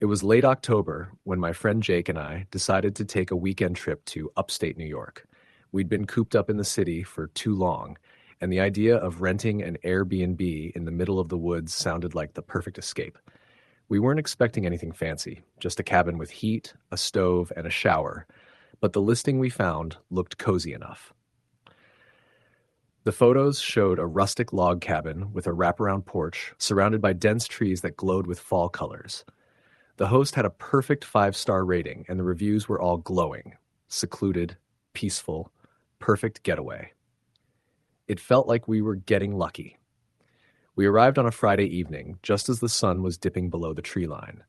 It was late October when my friend Jake and I decided to take a weekend trip to upstate New York. We'd been cooped up in the city for too long, and the idea of renting an Airbnb in the middle of the woods sounded like the perfect escape. We weren't expecting anything fancy, just a cabin with heat, a stove, and a shower, but the listing we found looked cozy enough. The photos showed a rustic log cabin with a wraparound porch surrounded by dense trees that glowed with fall colors. The host had a perfect 5-star rating, and the reviews were all glowing, secluded, peaceful, perfect getaway. It felt like we were getting lucky. We arrived on a Friday evening, just as the sun was dipping below the tree line.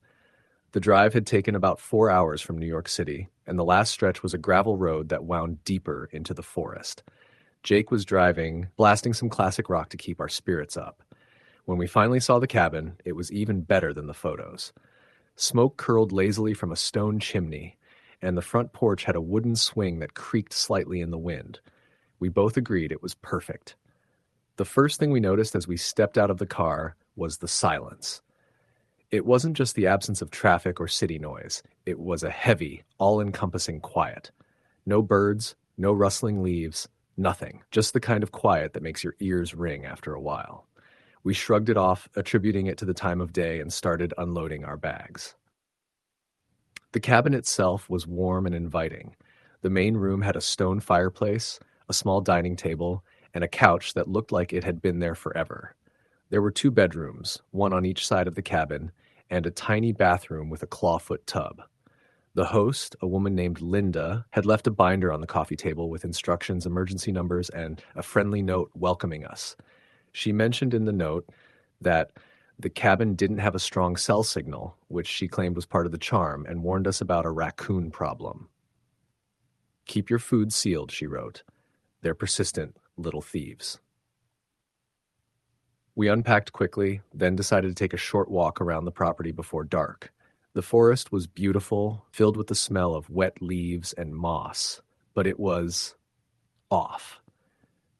The drive had taken about 4 hours from New York City, and the last stretch was a gravel road that wound deeper into the forest. Jake was driving, blasting some classic rock to keep our spirits up. When we finally saw the cabin, it was even better than the photos. Smoke curled lazily from a stone chimney, and the front porch had a wooden swing that creaked slightly in the wind. We both agreed it was perfect. The first thing we noticed as we stepped out of the car was the silence. It wasn't just the absence of traffic or city noise. It was a heavy, all-encompassing quiet. No birds, no rustling leaves, nothing. Just the kind of quiet that makes your ears ring after a while. We shrugged it off, attributing it to the time of day, and started unloading our bags. The cabin itself was warm and inviting. The main room had a stone fireplace, a small dining table, and a couch that looked like it had been there forever. There were 2 bedrooms, one on each side of the cabin, and a tiny bathroom with a clawfoot tub. The host, a woman named Linda, had left a binder on the coffee table with instructions, emergency numbers, and a friendly note welcoming us. She mentioned in the note that the cabin didn't have a strong cell signal, which she claimed was part of the charm, and warned us about a raccoon problem. "Keep your food sealed," she wrote. "They're persistent little thieves." We unpacked quickly, then decided to take a short walk around the property before dark. The forest was beautiful, filled with the smell of wet leaves and moss, but it was off.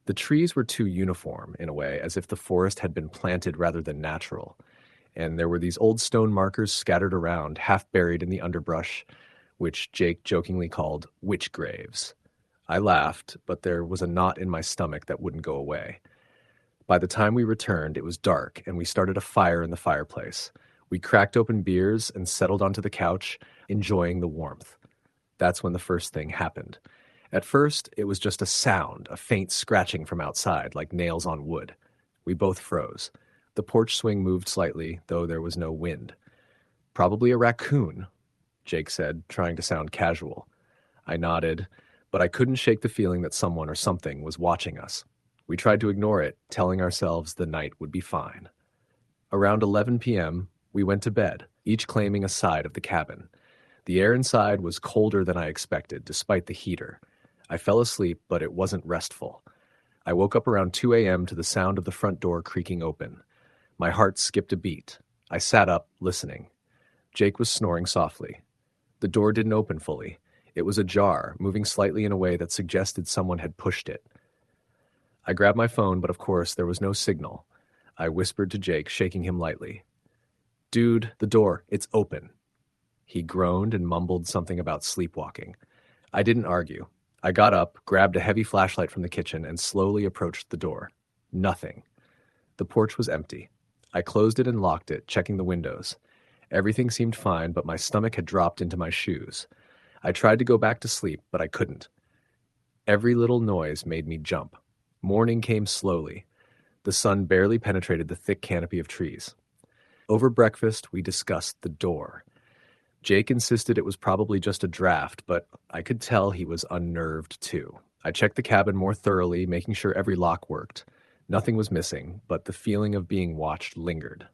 The trees were too uniform, in a way, as if the forest had been planted rather than natural, and there were these old stone markers scattered around, half buried in the underbrush, which Jake jokingly called witch graves. I laughed, but there was a knot in my stomach that wouldn't go away. By the time we returned, it was dark, and we started a fire in the fireplace. We cracked open beers and settled onto the couch, enjoying the warmth. That's when the first thing happened. At first, it was just a sound, a faint scratching from outside, like nails on wood. We both froze. The porch swing moved slightly, though there was no wind. "Probably a raccoon," Jake said, trying to sound casual. I nodded, but I couldn't shake the feeling that someone or something was watching us. We tried to ignore it, telling ourselves the night would be fine. Around 11 p.m., we went to bed, each claiming a side of the cabin. The air inside was colder than I expected, despite the heater. I fell asleep, but it wasn't restful. I woke up around 2 a.m. to the sound of the front door creaking open. My heart skipped a beat. I sat up, listening. Jake was snoring softly. The door didn't open fully. It was ajar, moving slightly in a way that suggested someone had pushed it. I grabbed my phone, but of course there was no signal. I whispered to Jake, shaking him lightly. "Dude, the door, it's open." He groaned and mumbled something about sleepwalking. I didn't argue. I got up, grabbed a heavy flashlight from the kitchen, and slowly approached the door. Nothing. The porch was empty. I closed it and locked it, checking the windows. Everything seemed fine, but my stomach had dropped into my shoes. I tried to go back to sleep, but I couldn't. Every little noise made me jump. Morning came slowly. The sun barely penetrated the thick canopy of trees. Over breakfast, we discussed the door. Jake insisted it was probably just a draft, but I could tell he was unnerved too. I checked the cabin more thoroughly, making sure every lock worked. Nothing was missing, but the feeling of being watched lingered.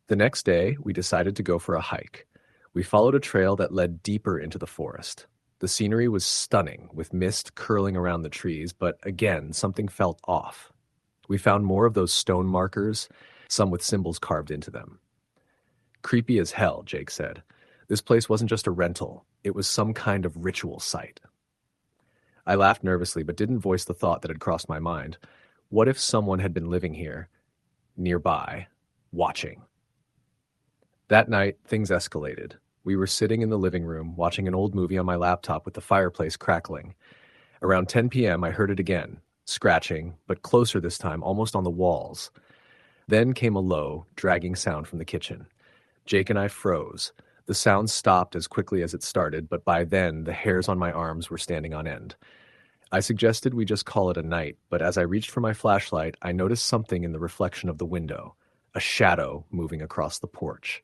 The next day, we decided to go for a hike. We followed a trail that led deeper into the forest. The scenery was stunning, with mist curling around the trees, but again, something felt off. We found more of those stone markers, some with symbols carved into them. "Creepy as hell," Jake said. "This place wasn't just a rental. It was some kind of ritual site." I laughed nervously, but didn't voice the thought that had crossed my mind. What if someone had been living here, nearby, watching? That night, things escalated. We were sitting in the living room watching an old movie on my laptop with the fireplace crackling. Around 10 p.m., I heard it again, scratching, but closer this time, almost on the walls. Then came a low, dragging sound from the kitchen. Jake and I froze. The sound stopped as quickly as it started, but by then, the hairs on my arms were standing on end. I suggested we just call it a night, but as I reached for my flashlight, I noticed something in the reflection of the window, a shadow moving across the porch.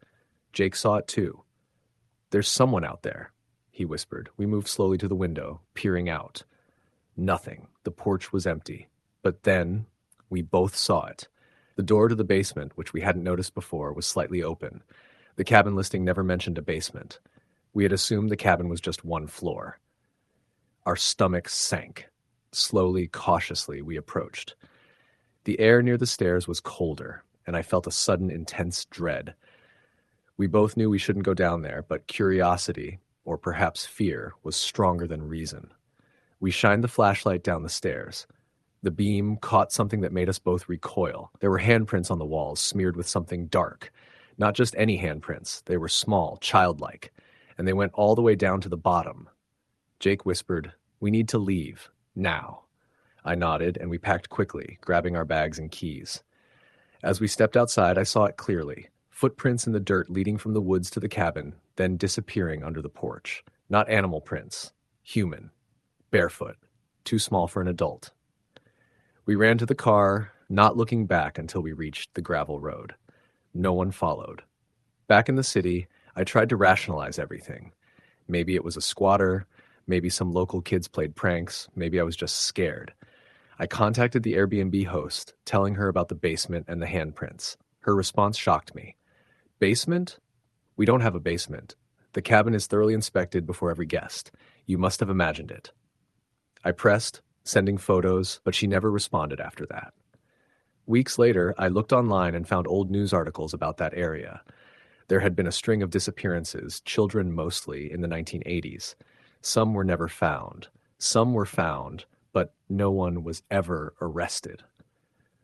Jake saw it too. "There's someone out there," he whispered. We moved slowly to the window, peering out. Nothing. The porch was empty. But then, we both saw it. The door to the basement, which we hadn't noticed before, was slightly open. The cabin listing never mentioned a basement. We had assumed the cabin was just one floor. Our stomachs sank. Slowly, cautiously, we approached. The air near the stairs was colder, and I felt a sudden intense dread. We both knew we shouldn't go down there, but curiosity, or perhaps fear, was stronger than reason. We shined the flashlight down the stairs. The beam caught something that made us both recoil. There were handprints on the walls, smeared with something dark. Not just any handprints. They were small, childlike, and they went all the way down to the bottom. Jake whispered, "We need to leave. Now." I nodded, and we packed quickly, grabbing our bags and keys. As we stepped outside, I saw it clearly. Footprints in the dirt leading from the woods to the cabin, then disappearing under the porch. Not animal prints. Human. Barefoot. Too small for an adult. We ran to the car, not looking back until we reached the gravel road. No one followed. Back in the city, I tried to rationalize everything. Maybe it was a squatter, maybe some local kids played pranks, maybe I was just scared. I contacted the Airbnb host, telling her about the basement and the handprints. Her response shocked me. "Basement? We don't have a basement. The cabin is thoroughly inspected before every guest. You must have imagined it." I pressed, sending photos, but she never responded after that. Weeks later, I looked online and found old news articles about that area. There had been a string of disappearances, children mostly, in the 1980s. Some were never found. Some were found, but no one was ever arrested.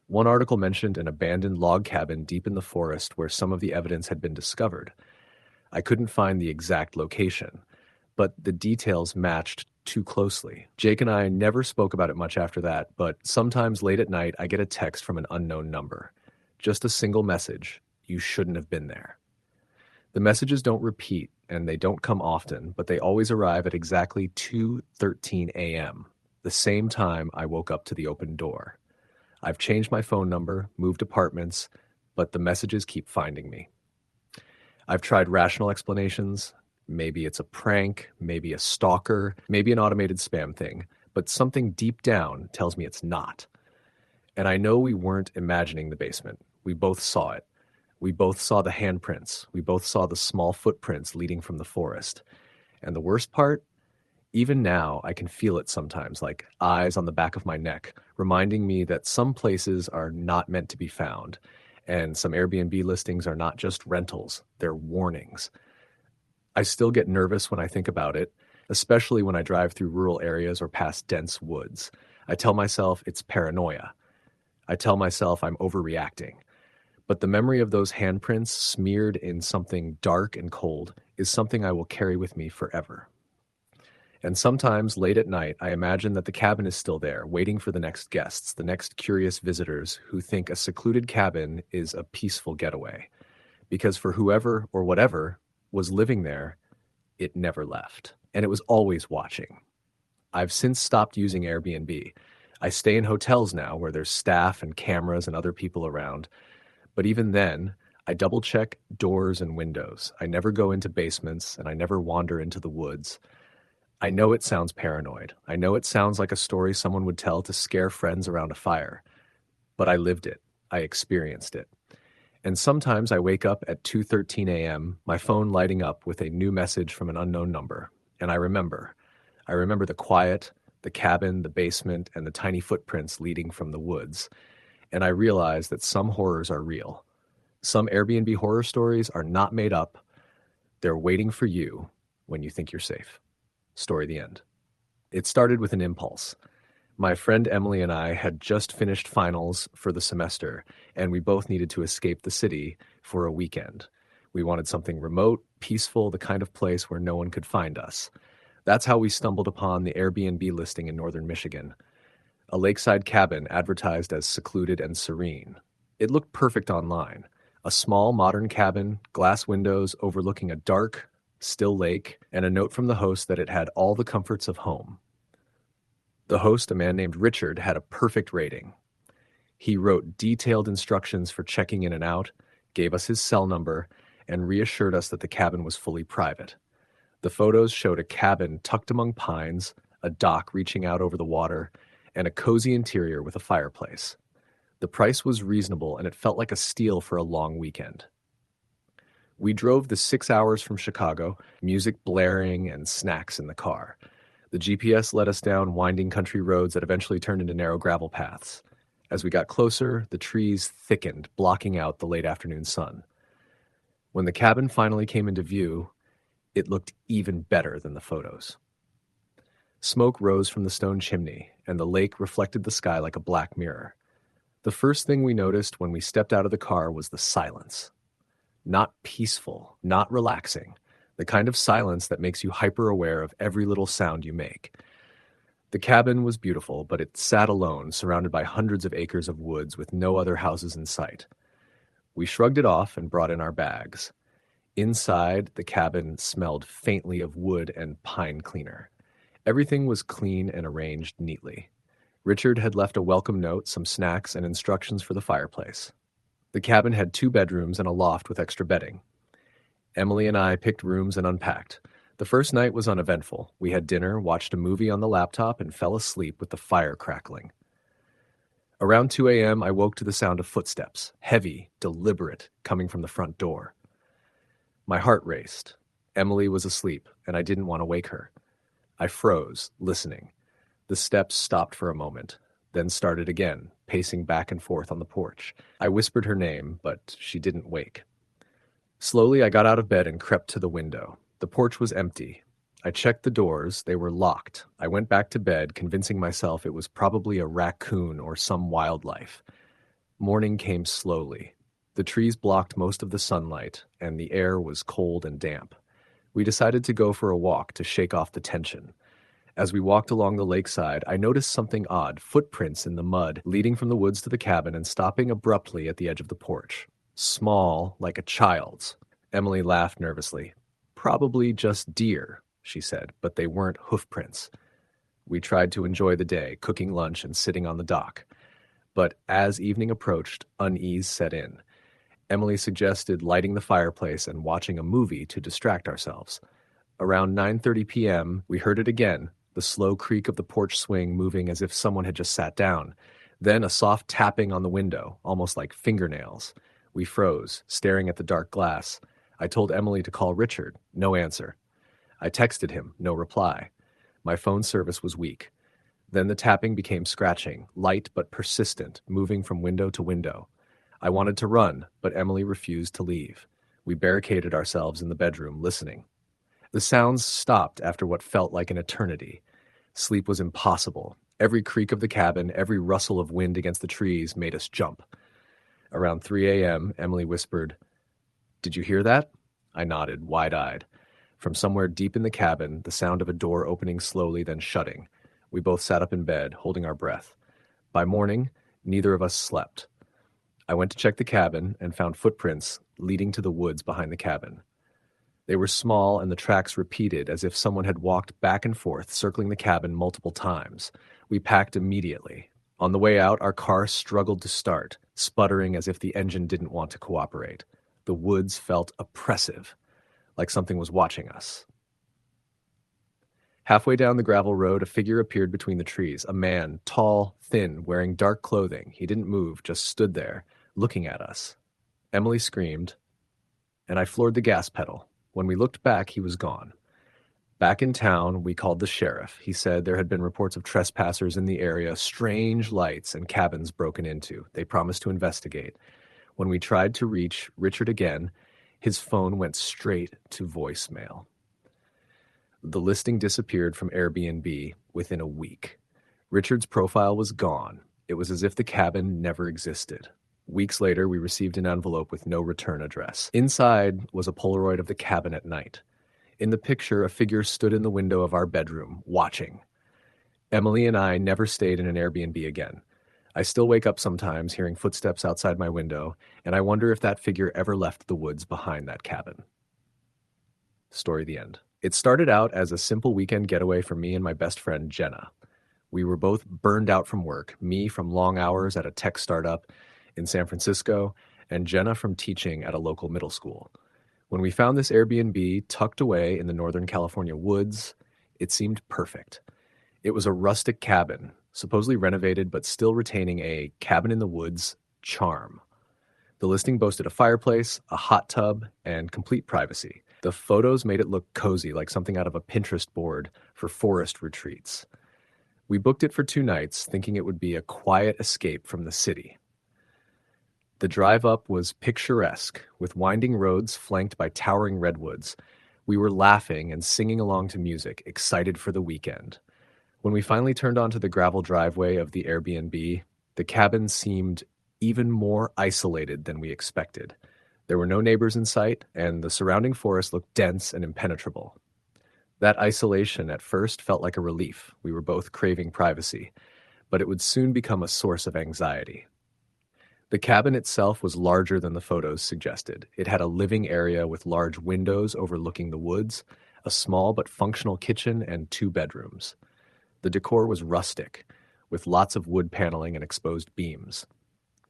One article mentioned an abandoned log cabin deep in the forest where some of the evidence had been discovered. I couldn't find the exact location, but the details matched too closely. Jake and I never spoke about it much after that, but sometimes late at night I get a text from an unknown number. Just a single message: "You shouldn't have been there." The messages don't repeat, and they don't come often, but they always arrive at exactly 2:13 a.m., the same time I woke up to the open door. I've changed my phone number, moved apartments, but the messages keep finding me. I've tried rational explanations. Maybe it's a prank, maybe a stalker, maybe an automated spam thing, but something deep down tells me it's not. And I know we weren't imagining the basement. We both saw it. We both saw the handprints. We both saw the small footprints leading from the forest. And the worst part? Even now, I can feel it sometimes, like eyes on the back of my neck, reminding me that some places are not meant to be found, and some Airbnb listings are not just rentals, they're warnings. I still get nervous when I think about it, especially when I drive through rural areas or past dense woods. I tell myself it's paranoia. I tell myself I'm overreacting. But the memory of those handprints smeared in something dark and cold is something I will carry with me forever. And sometimes, late at night, I imagine that the cabin is still there, waiting for the next guests, the next curious visitors who think a secluded cabin is a peaceful getaway. Because for whoever or whatever was living there, it never left. And it was always watching. I've since stopped using Airbnb. I stay in hotels now where there's staff and cameras and other people around. But even then, I double check doors and windows. I never go into basements and I never wander into the woods. I know it sounds paranoid. I know it sounds like a story someone would tell to scare friends around a fire. But I lived it. I experienced it. And sometimes I wake up at 2:13 a.m., my phone lighting up with a new message from an unknown number. And I remember. I remember the quiet, the cabin, the basement, and the tiny footprints leading from the woods. And I realize that some horrors are real. Some Airbnb horror stories are not made up. They're waiting for you when you think you're safe. Story the end. It started with an impulse. My friend Emily and I had just finished finals for the semester, and we both needed to escape the city for a weekend. We wanted something remote, peaceful, the kind of place where no one could find us. That's how we stumbled upon the Airbnb listing in northern Michigan, a lakeside cabin advertised as secluded and serene. It looked perfect online. A small, modern cabin, glass windows overlooking a dark, still lake, and a note from the host that it had all the comforts of home. The host, a man named Richard, had a perfect rating. He wrote detailed instructions for checking in and out, gave us his cell number, and reassured us that the cabin was fully private. The photos showed a cabin tucked among pines, a dock reaching out over the water, and a cozy interior with a fireplace. The price was reasonable, and it felt like a steal for a long weekend. We drove the 6 hours from Chicago, music blaring and snacks in the car. The GPS led us down winding country roads that eventually turned into narrow gravel paths. As we got closer, the trees thickened, blocking out the late afternoon sun. When the cabin finally came into view, it looked even better than the photos. Smoke rose from the stone chimney, and the lake reflected the sky like a black mirror. The first thing we noticed when we stepped out of the car was the silence. Not peaceful, not relaxing, the kind of silence that makes you hyper-aware of every little sound you make. The cabin was beautiful, but it sat alone, surrounded by hundreds of acres of woods with no other houses in sight. We shrugged it off and brought in our bags. Inside, the cabin smelled faintly of wood and pine cleaner. Everything was clean and arranged neatly. Richard had left a welcome note, some snacks, and instructions for the fireplace. The cabin had 2 bedrooms and a loft with extra bedding. Emily and I picked rooms and unpacked. The first night was uneventful. We had dinner, watched a movie on the laptop, and fell asleep with the fire crackling. Around 2 a.m., I woke to the sound of footsteps, heavy, deliberate, coming from the front door. My heart raced. Emily was asleep, and I didn't want to wake her. I froze, listening. The steps stopped for a moment, then started again, pacing back and forth on the porch. I whispered her name, but she didn't wake. Slowly, I got out of bed and crept to the window. The porch was empty. I checked the doors. They were locked. I went back to bed, convincing myself it was probably a raccoon or some wildlife. Morning came slowly. The trees blocked most of the sunlight, and the air was cold and damp. We decided to go for a walk to shake off the tension. As we walked along the lakeside, I noticed something odd, footprints in the mud, leading from the woods to the cabin and stopping abruptly at the edge of the porch. Small, like a child's. Emily laughed nervously. Probably just deer, she said, but they weren't hoofprints. We tried to enjoy the day, cooking lunch and sitting on the dock. But as evening approached, unease set in. Emily suggested lighting the fireplace and watching a movie to distract ourselves. Around 9:30 p.m., we heard it again, the slow creak of the porch swing moving as if someone had just sat down. Then a soft tapping on the window, almost like fingernails. We froze, staring at the dark glass. I told Emily to call Richard. No answer. I texted him. No reply. My phone service was weak. Then the tapping became scratching, light but persistent, moving from window to window. I wanted to run, but Emily refused to leave. We barricaded ourselves in the bedroom, listening. The sounds stopped after what felt like an eternity. Sleep was impossible. Every creak of the cabin, every rustle of wind against the trees made us jump. Around 3 a.m., Emily whispered, "Did you hear that?" I nodded, wide-eyed. From somewhere deep in the cabin, the sound of a door opening slowly, then shutting. We both sat up in bed, holding our breath. By morning, neither of us slept. I went to check the cabin and found footprints leading to the woods behind the cabin. They were small and the tracks repeated as if someone had walked back and forth, circling the cabin multiple times. We packed immediately. On the way out, our car struggled to start, sputtering as if the engine didn't want to cooperate. The woods felt oppressive, like something was watching us. Halfway down the gravel road, a figure appeared between the trees. A man, tall, thin, wearing dark clothing. He didn't move, just stood there, looking at us. Emily screamed, and I floored the gas pedal. When we looked back, he was gone. Back in town, we called the sheriff. He said there had been reports of trespassers in the area, strange lights and cabins broken into. They promised to investigate. When we tried to reach Richard again, his phone went straight to voicemail. The listing disappeared from Airbnb within a week. Richard's profile was gone. It was as if the cabin never existed. Weeks later, we received an envelope with no return address. Inside was a Polaroid of the cabin at night. In the picture, a figure stood in the window of our bedroom, watching. Emily and I never stayed in an Airbnb again. I still wake up sometimes hearing footsteps outside my window, and I wonder if that figure ever left the woods behind that cabin. Story the end. It started out as a simple weekend getaway for me and my best friend, Jenna. We were both burned out from work, me from long hours at a tech startup in San Francisco, and Jenna from teaching at a local middle school. When we found this Airbnb tucked away in the Northern California woods, it seemed perfect. It was a rustic cabin, supposedly renovated but still retaining a cabin in the woods charm. The listing boasted a fireplace, a hot tub, and complete privacy. The photos made it look cozy, like something out of a Pinterest board for forest retreats. We booked it for 2 nights, thinking it would be a quiet escape from the city. The drive up was picturesque, with winding roads flanked by towering redwoods. We were laughing and singing along to music, excited for the weekend. When we finally turned onto the gravel driveway of the Airbnb, the cabin seemed even more isolated than we expected. There were no neighbors in sight, and the surrounding forest looked dense and impenetrable. That isolation at first felt like a relief. We were both craving privacy, but it would soon become a source of anxiety. The cabin itself was larger than the photos suggested. It had a living area with large windows overlooking the woods, a small but functional kitchen, and 2 bedrooms. The decor was rustic, with lots of wood paneling and exposed beams.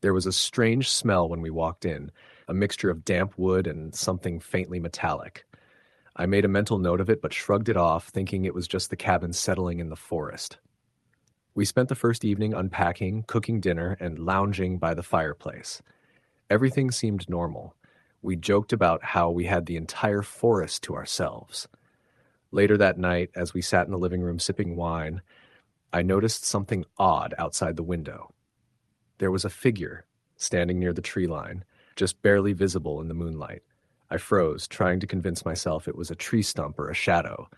There was a strange smell when we walked in, a mixture of damp wood and something faintly metallic. I made a mental note of it but shrugged it off, thinking it was just the cabin settling in the forest. We spent the first evening unpacking, cooking dinner, and lounging by the fireplace. Everything seemed normal. We joked about how we had the entire forest to ourselves. Later that night, as we sat in the living room sipping wine, I noticed something odd outside the window. There was a figure standing near the tree line, just barely visible in the moonlight. I froze, trying to convince myself it was a tree stump or a shadow.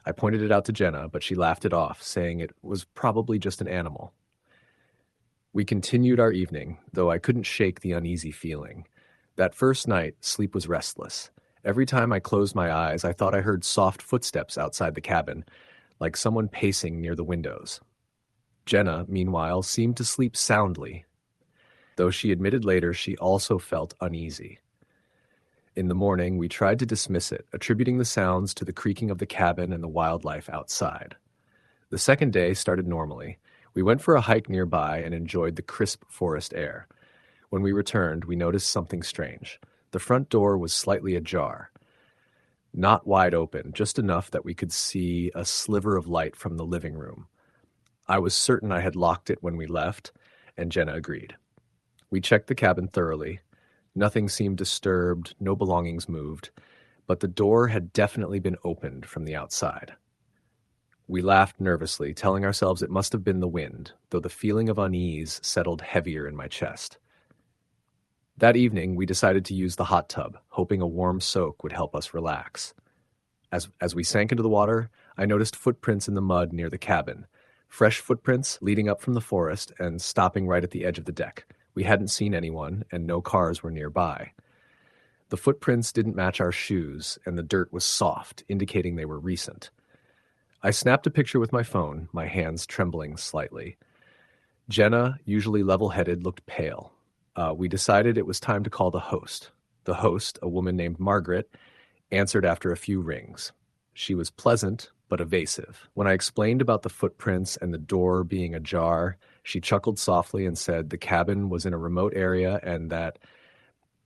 I pointed it out to Jenna, but she laughed it off, saying it was probably just an animal. We continued our evening, though I couldn't shake the uneasy feeling. That first night, sleep was restless. Every time I closed my eyes, I thought I heard soft footsteps outside the cabin, like someone pacing near the windows. Jenna, meanwhile, seemed to sleep soundly, though she admitted later she also felt uneasy. In the morning, we tried to dismiss it, attributing the sounds to the creaking of the cabin and the wildlife outside. The second day started normally. We went for a hike nearby and enjoyed the crisp forest air. When we returned, we noticed something strange. The front door was slightly ajar. Not wide open, just enough that we could see a sliver of light from the living room. I was certain I had locked it when we left, and Jenna agreed. We checked the cabin thoroughly. Nothing seemed disturbed, no belongings moved, but the door had definitely been opened from the outside. We laughed nervously, telling ourselves it must have been the wind, though the feeling of unease settled heavier in my chest. That evening, we decided to use the hot tub, hoping a warm soak would help us relax. As we sank into the water, I noticed footprints in the mud near the cabin, fresh footprints leading up from the forest and stopping right at the edge of the deck. We hadn't seen anyone, and no cars were nearby. The footprints didn't match our shoes, and the dirt was soft, indicating they were recent. I snapped a picture with my phone, my hands trembling slightly. Jenna, usually level-headed, looked pale. We decided it was time to call the host. The host, a woman named Margaret, answered after a few rings. She was pleasant, but evasive. When I explained about the footprints and the door being ajar, she chuckled softly and said the cabin was in a remote area and that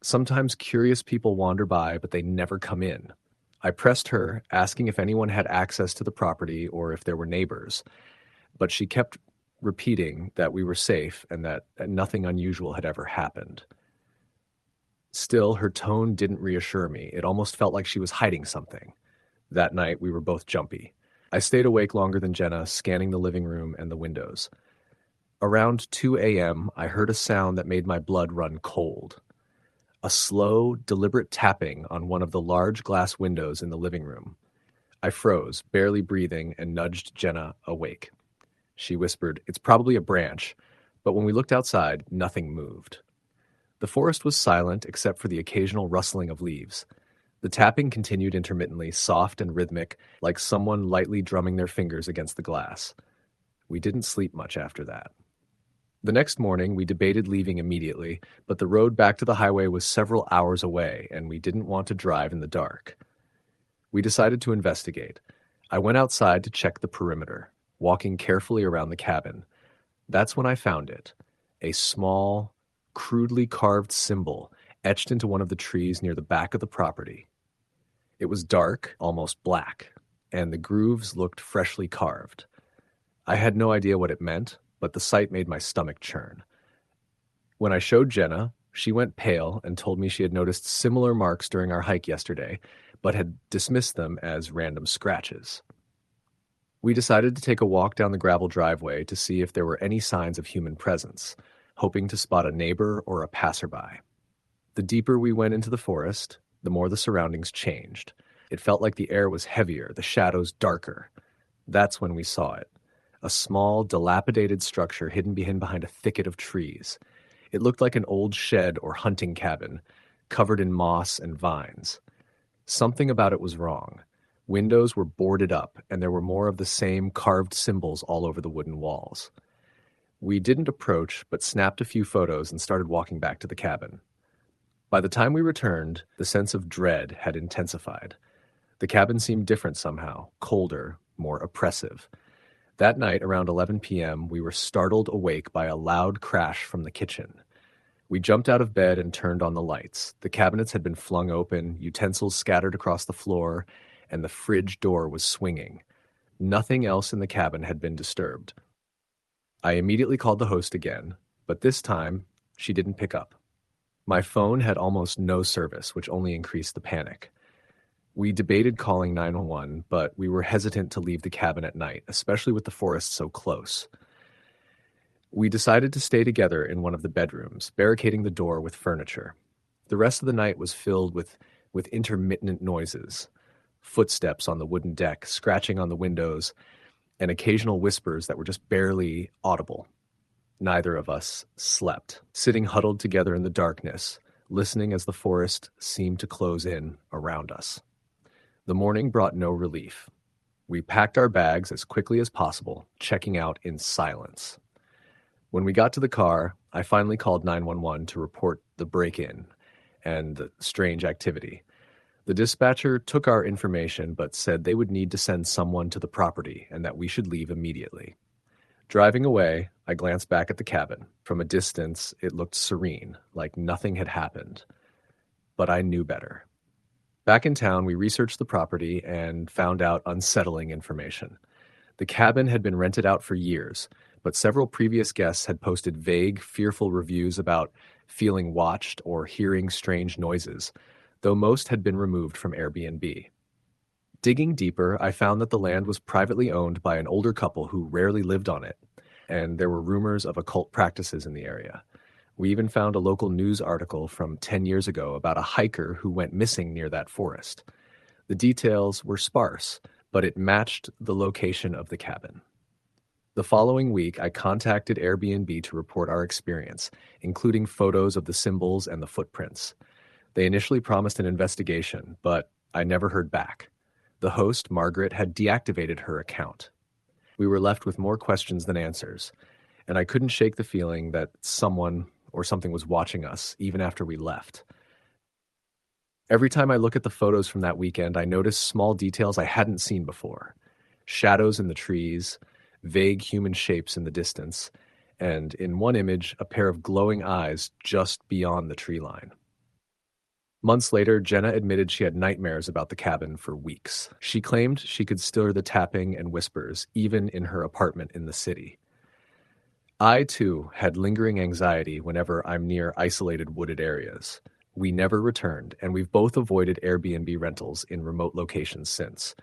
sometimes curious people wander by, but they never come in. I pressed her, asking if anyone had access to the property or if there were neighbors, but she kept repeating that we were safe and that nothing unusual had ever happened. Still, her tone didn't reassure me. It almost felt like she was hiding something. That night, we were both jumpy. I stayed awake longer than Jenna, scanning the living room and the windows. Around 2 a.m., I heard a sound that made my blood run cold. A slow, deliberate tapping on one of the large glass windows in the living room. I froze, barely breathing, and nudged Jenna awake. She whispered, "It's probably a branch," but when we looked outside, nothing moved. The forest was silent except for the occasional rustling of leaves. The tapping continued intermittently, soft and rhythmic, like someone lightly drumming their fingers against the glass. We didn't sleep much after that. The next morning, we debated leaving immediately, but the road back to the highway was several hours away, and we didn't want to drive in the dark. We decided to investigate. I went outside to check the perimeter, walking carefully around the cabin. That's when I found it. A small, crudely carved symbol etched into one of the trees near the back of the property. It was dark, almost black, and the grooves looked freshly carved. I had no idea what it meant, but the sight made my stomach churn. When I showed Jenna, she went pale and told me she had noticed similar marks during our hike yesterday, but had dismissed them as random scratches. We decided to take a walk down the gravel driveway to see if there were any signs of human presence, hoping to spot a neighbor or a passerby. The deeper we went into the forest, the more the surroundings changed. It felt like the air was heavier, the shadows darker. That's when we saw it. A small, dilapidated structure hidden behind a thicket of trees. It looked like an old shed or hunting cabin, covered in moss and vines. Something about it was wrong. Windows were boarded up, and there were more of the same carved symbols all over the wooden walls. We didn't approach, but snapped a few photos and started walking back to the cabin. By the time we returned, the sense of dread had intensified. The cabin seemed different somehow, colder, more oppressive. That night, around 11 p.m., we were startled awake by a loud crash from the kitchen. We jumped out of bed and turned on the lights. The cabinets had been flung open, utensils scattered across the floor, and the fridge door was swinging. Nothing else in the cabin had been disturbed. I immediately called the host again, but this time, she didn't pick up. My phone had almost no service, which only increased the panic. We debated calling 911, but we were hesitant to leave the cabin at night, especially with the forest so close. We decided to stay together in one of the bedrooms, barricading the door with furniture. The rest of the night was filled with intermittent noises, footsteps on the wooden deck, scratching on the windows, and occasional whispers that were just barely audible. Neither of us slept, sitting huddled together in the darkness, listening as the forest seemed to close in around us. The morning brought no relief. We packed our bags as quickly as possible, checking out in silence. When we got to the car, I finally called 911 to report the break-in and the strange activity. The dispatcher took our information but said they would need to send someone to the property and that we should leave immediately. Driving away, I glanced back at the cabin. From a distance, it looked serene, like nothing had happened. But I knew better. Back in town, we researched the property and found out unsettling information. The cabin had been rented out for years, but several previous guests had posted vague, fearful reviews about feeling watched or hearing strange noises, though most had been removed from Airbnb. Digging deeper, I found that the land was privately owned by an older couple who rarely lived on it, and there were rumors of occult practices in the area. We even found a local news article from 10 years ago about a hiker who went missing near that forest. The details were sparse, but it matched the location of the cabin. The following week, I contacted Airbnb to report our experience, including photos of the symbols and the footprints. They initially promised an investigation, but I never heard back. The host, Margaret, had deactivated her account. We were left with more questions than answers, and I couldn't shake the feeling that someone or something was watching us, even after we left. Every time I look at the photos from that weekend, I notice small details I hadn't seen before. Shadows in the trees, vague human shapes in the distance, and in one image, a pair of glowing eyes just beyond the tree line. Months later, Jenna admitted she had nightmares about the cabin for weeks. She claimed she could still hear the tapping and whispers, even in her apartment in the city. I, too, had lingering anxiety whenever I'm near isolated wooded areas. We never returned, and we've both avoided Airbnb rentals in remote locations since.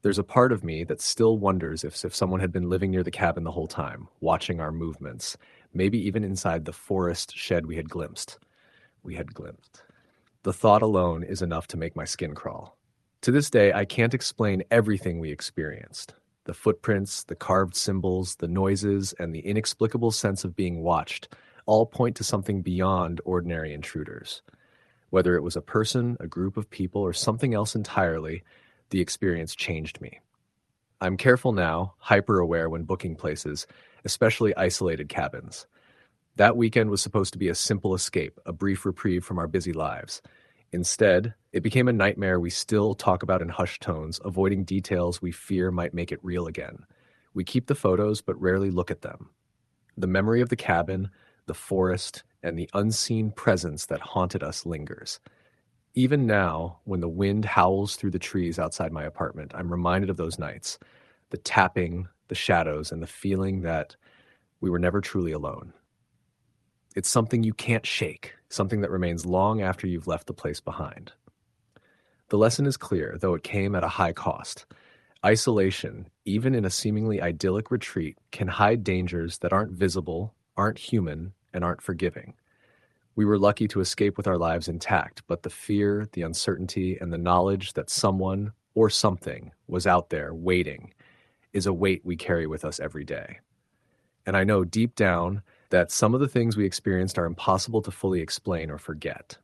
There's a part of me that still wonders if someone had been living near the cabin the whole time, watching our movements, maybe even inside the forest shed we had glimpsed. The thought alone is enough to make my skin crawl. To this day, I can't explain everything we experienced. The footprints, the carved symbols, the noises, and the inexplicable sense of being watched all point to something beyond ordinary intruders. Whether it was a person, a group of people, or something else entirely, the experience changed me. I'm careful now, hyper aware when booking places, especially isolated cabins. That weekend was supposed to be a simple escape, a brief reprieve from our busy lives. Instead, it became a nightmare we still talk about in hushed tones, avoiding details we fear might make it real again. We keep the photos but rarely look at them. The memory of the cabin, the forest, and the unseen presence that haunted us lingers. Even now, when the wind howls through the trees outside my apartment, I'm reminded of those nights, the tapping, the shadows, and the feeling that we were never truly alone. It's something you can't shake, something that remains long after you've left the place behind. The lesson is clear, though it came at a high cost. Isolation, even in a seemingly idyllic retreat, can hide dangers that aren't visible, aren't human, and aren't forgiving. We were lucky to escape with our lives intact, but the fear, the uncertainty, and the knowledge that someone or something was out there waiting is a weight we carry with us every day. And I know deep down that some of the things we experienced are impossible to fully explain or forget.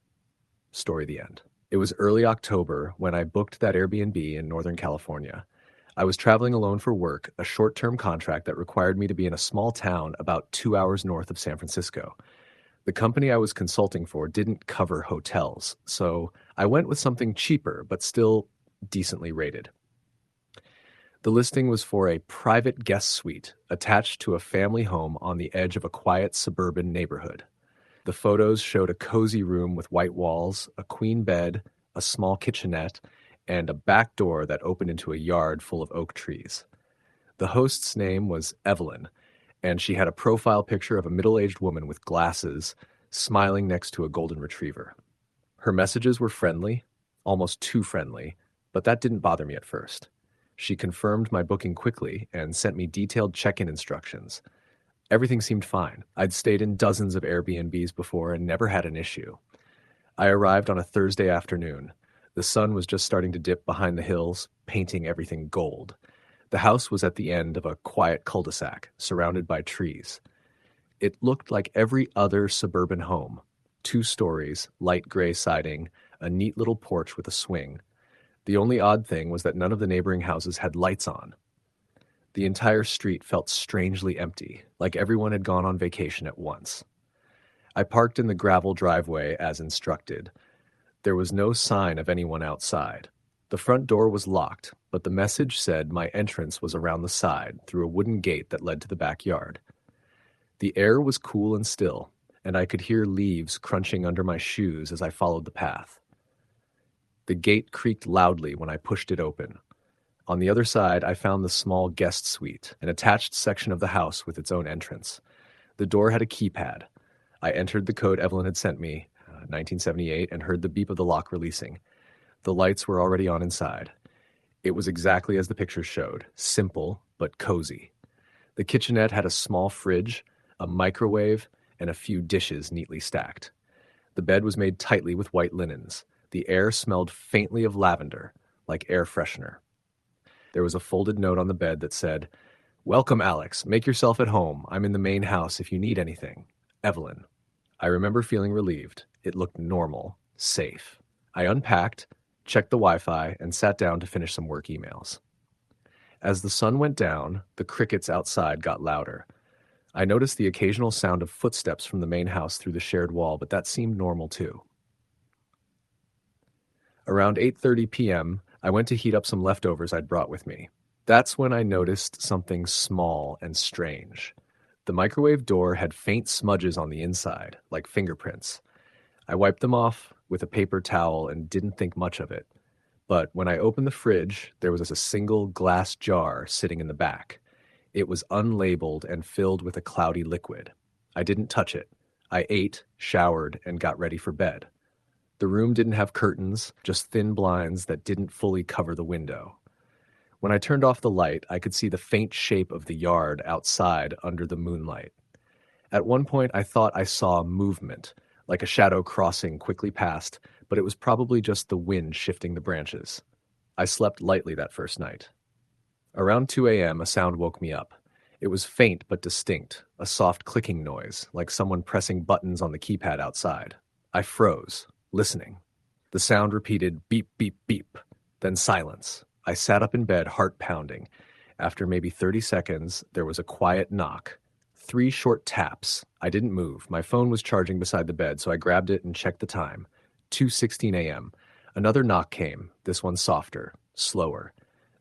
Story the end. It was early October when I booked that Airbnb in Northern California. I was traveling alone for work, a short-term contract that required me to be in a small town about 2 hours north of San Francisco. The company I was consulting for didn't cover hotels, so I went with something cheaper but still decently rated. The listing was for a private guest suite attached to a family home on the edge of a quiet suburban neighborhood. The photos showed a cozy room with white walls, a queen bed, a small kitchenette, and a back door that opened into a yard full of oak trees. The host's name was Evelyn, and she had a profile picture of a middle-aged woman with glasses, smiling next to a golden retriever. Her messages were friendly, almost too friendly, but that didn't bother me at first. She confirmed my booking quickly and sent me detailed check-in instructions. Everything seemed fine. I'd stayed in dozens of Airbnbs before and never had an issue. I arrived on a Thursday afternoon. The sun was just starting to dip behind the hills, painting everything gold. The house was at the end of a quiet cul-de-sac, surrounded by trees. It looked like every other suburban home. 2 stories, light gray siding, a neat little porch with a swing. The only odd thing was that none of the neighboring houses had lights on. The entire street felt strangely empty, like everyone had gone on vacation at once. I parked in the gravel driveway as instructed. There was no sign of anyone outside. The front door was locked, but the message said my entrance was around the side through a wooden gate that led to the backyard. The air was cool and still, and I could hear leaves crunching under my shoes as I followed the path. The gate creaked loudly when I pushed it open. On the other side, I found the small guest suite, an attached section of the house with its own entrance. The door had a keypad. I entered the code Evelyn had sent me, 1978, and heard the beep of the lock releasing. The lights were already on inside. It was exactly as the pictures showed, simple but cozy. The kitchenette had a small fridge, a microwave, and a few dishes neatly stacked. The bed was made tightly with white linens. The air smelled faintly of lavender, like air freshener. There was a folded note on the bed that said, "Welcome, Alex. Make yourself at home. I'm in the main house if you need anything. Evelyn." I remember feeling relieved. It looked normal, safe. I unpacked, checked the Wi-Fi, and sat down to finish some work emails. As the sun went down, the crickets outside got louder. I noticed the occasional sound of footsteps from the main house through the shared wall, but that seemed normal too. Around 8:30 p.m., I went to heat up some leftovers I'd brought with me. That's when I noticed something small and strange. The microwave door had faint smudges on the inside, like fingerprints. I wiped them off with a paper towel and didn't think much of it. But when I opened the fridge, there was a single glass jar sitting in the back. It was unlabeled and filled with a cloudy liquid. I didn't touch it. I ate, showered, and got ready for bed. The room didn't have curtains, just thin blinds that didn't fully cover the window. When I turned off the light, I could see the faint shape of the yard outside under the moonlight. At one point, I thought I saw movement, like a shadow crossing quickly past, but it was probably just the wind shifting the branches. I slept lightly that first night. Around 2 a.m., a sound woke me up. It was faint but distinct, a soft clicking noise, like someone pressing buttons on the keypad outside. I froze, listening. The sound repeated beep, beep, beep, then silence. I sat up in bed, heart pounding. After maybe 30 seconds, there was a quiet knock. 3 short taps. I didn't move. My phone was charging beside the bed, so I grabbed it and checked the time. 2:16 a.m. Another knock came, this one softer, slower.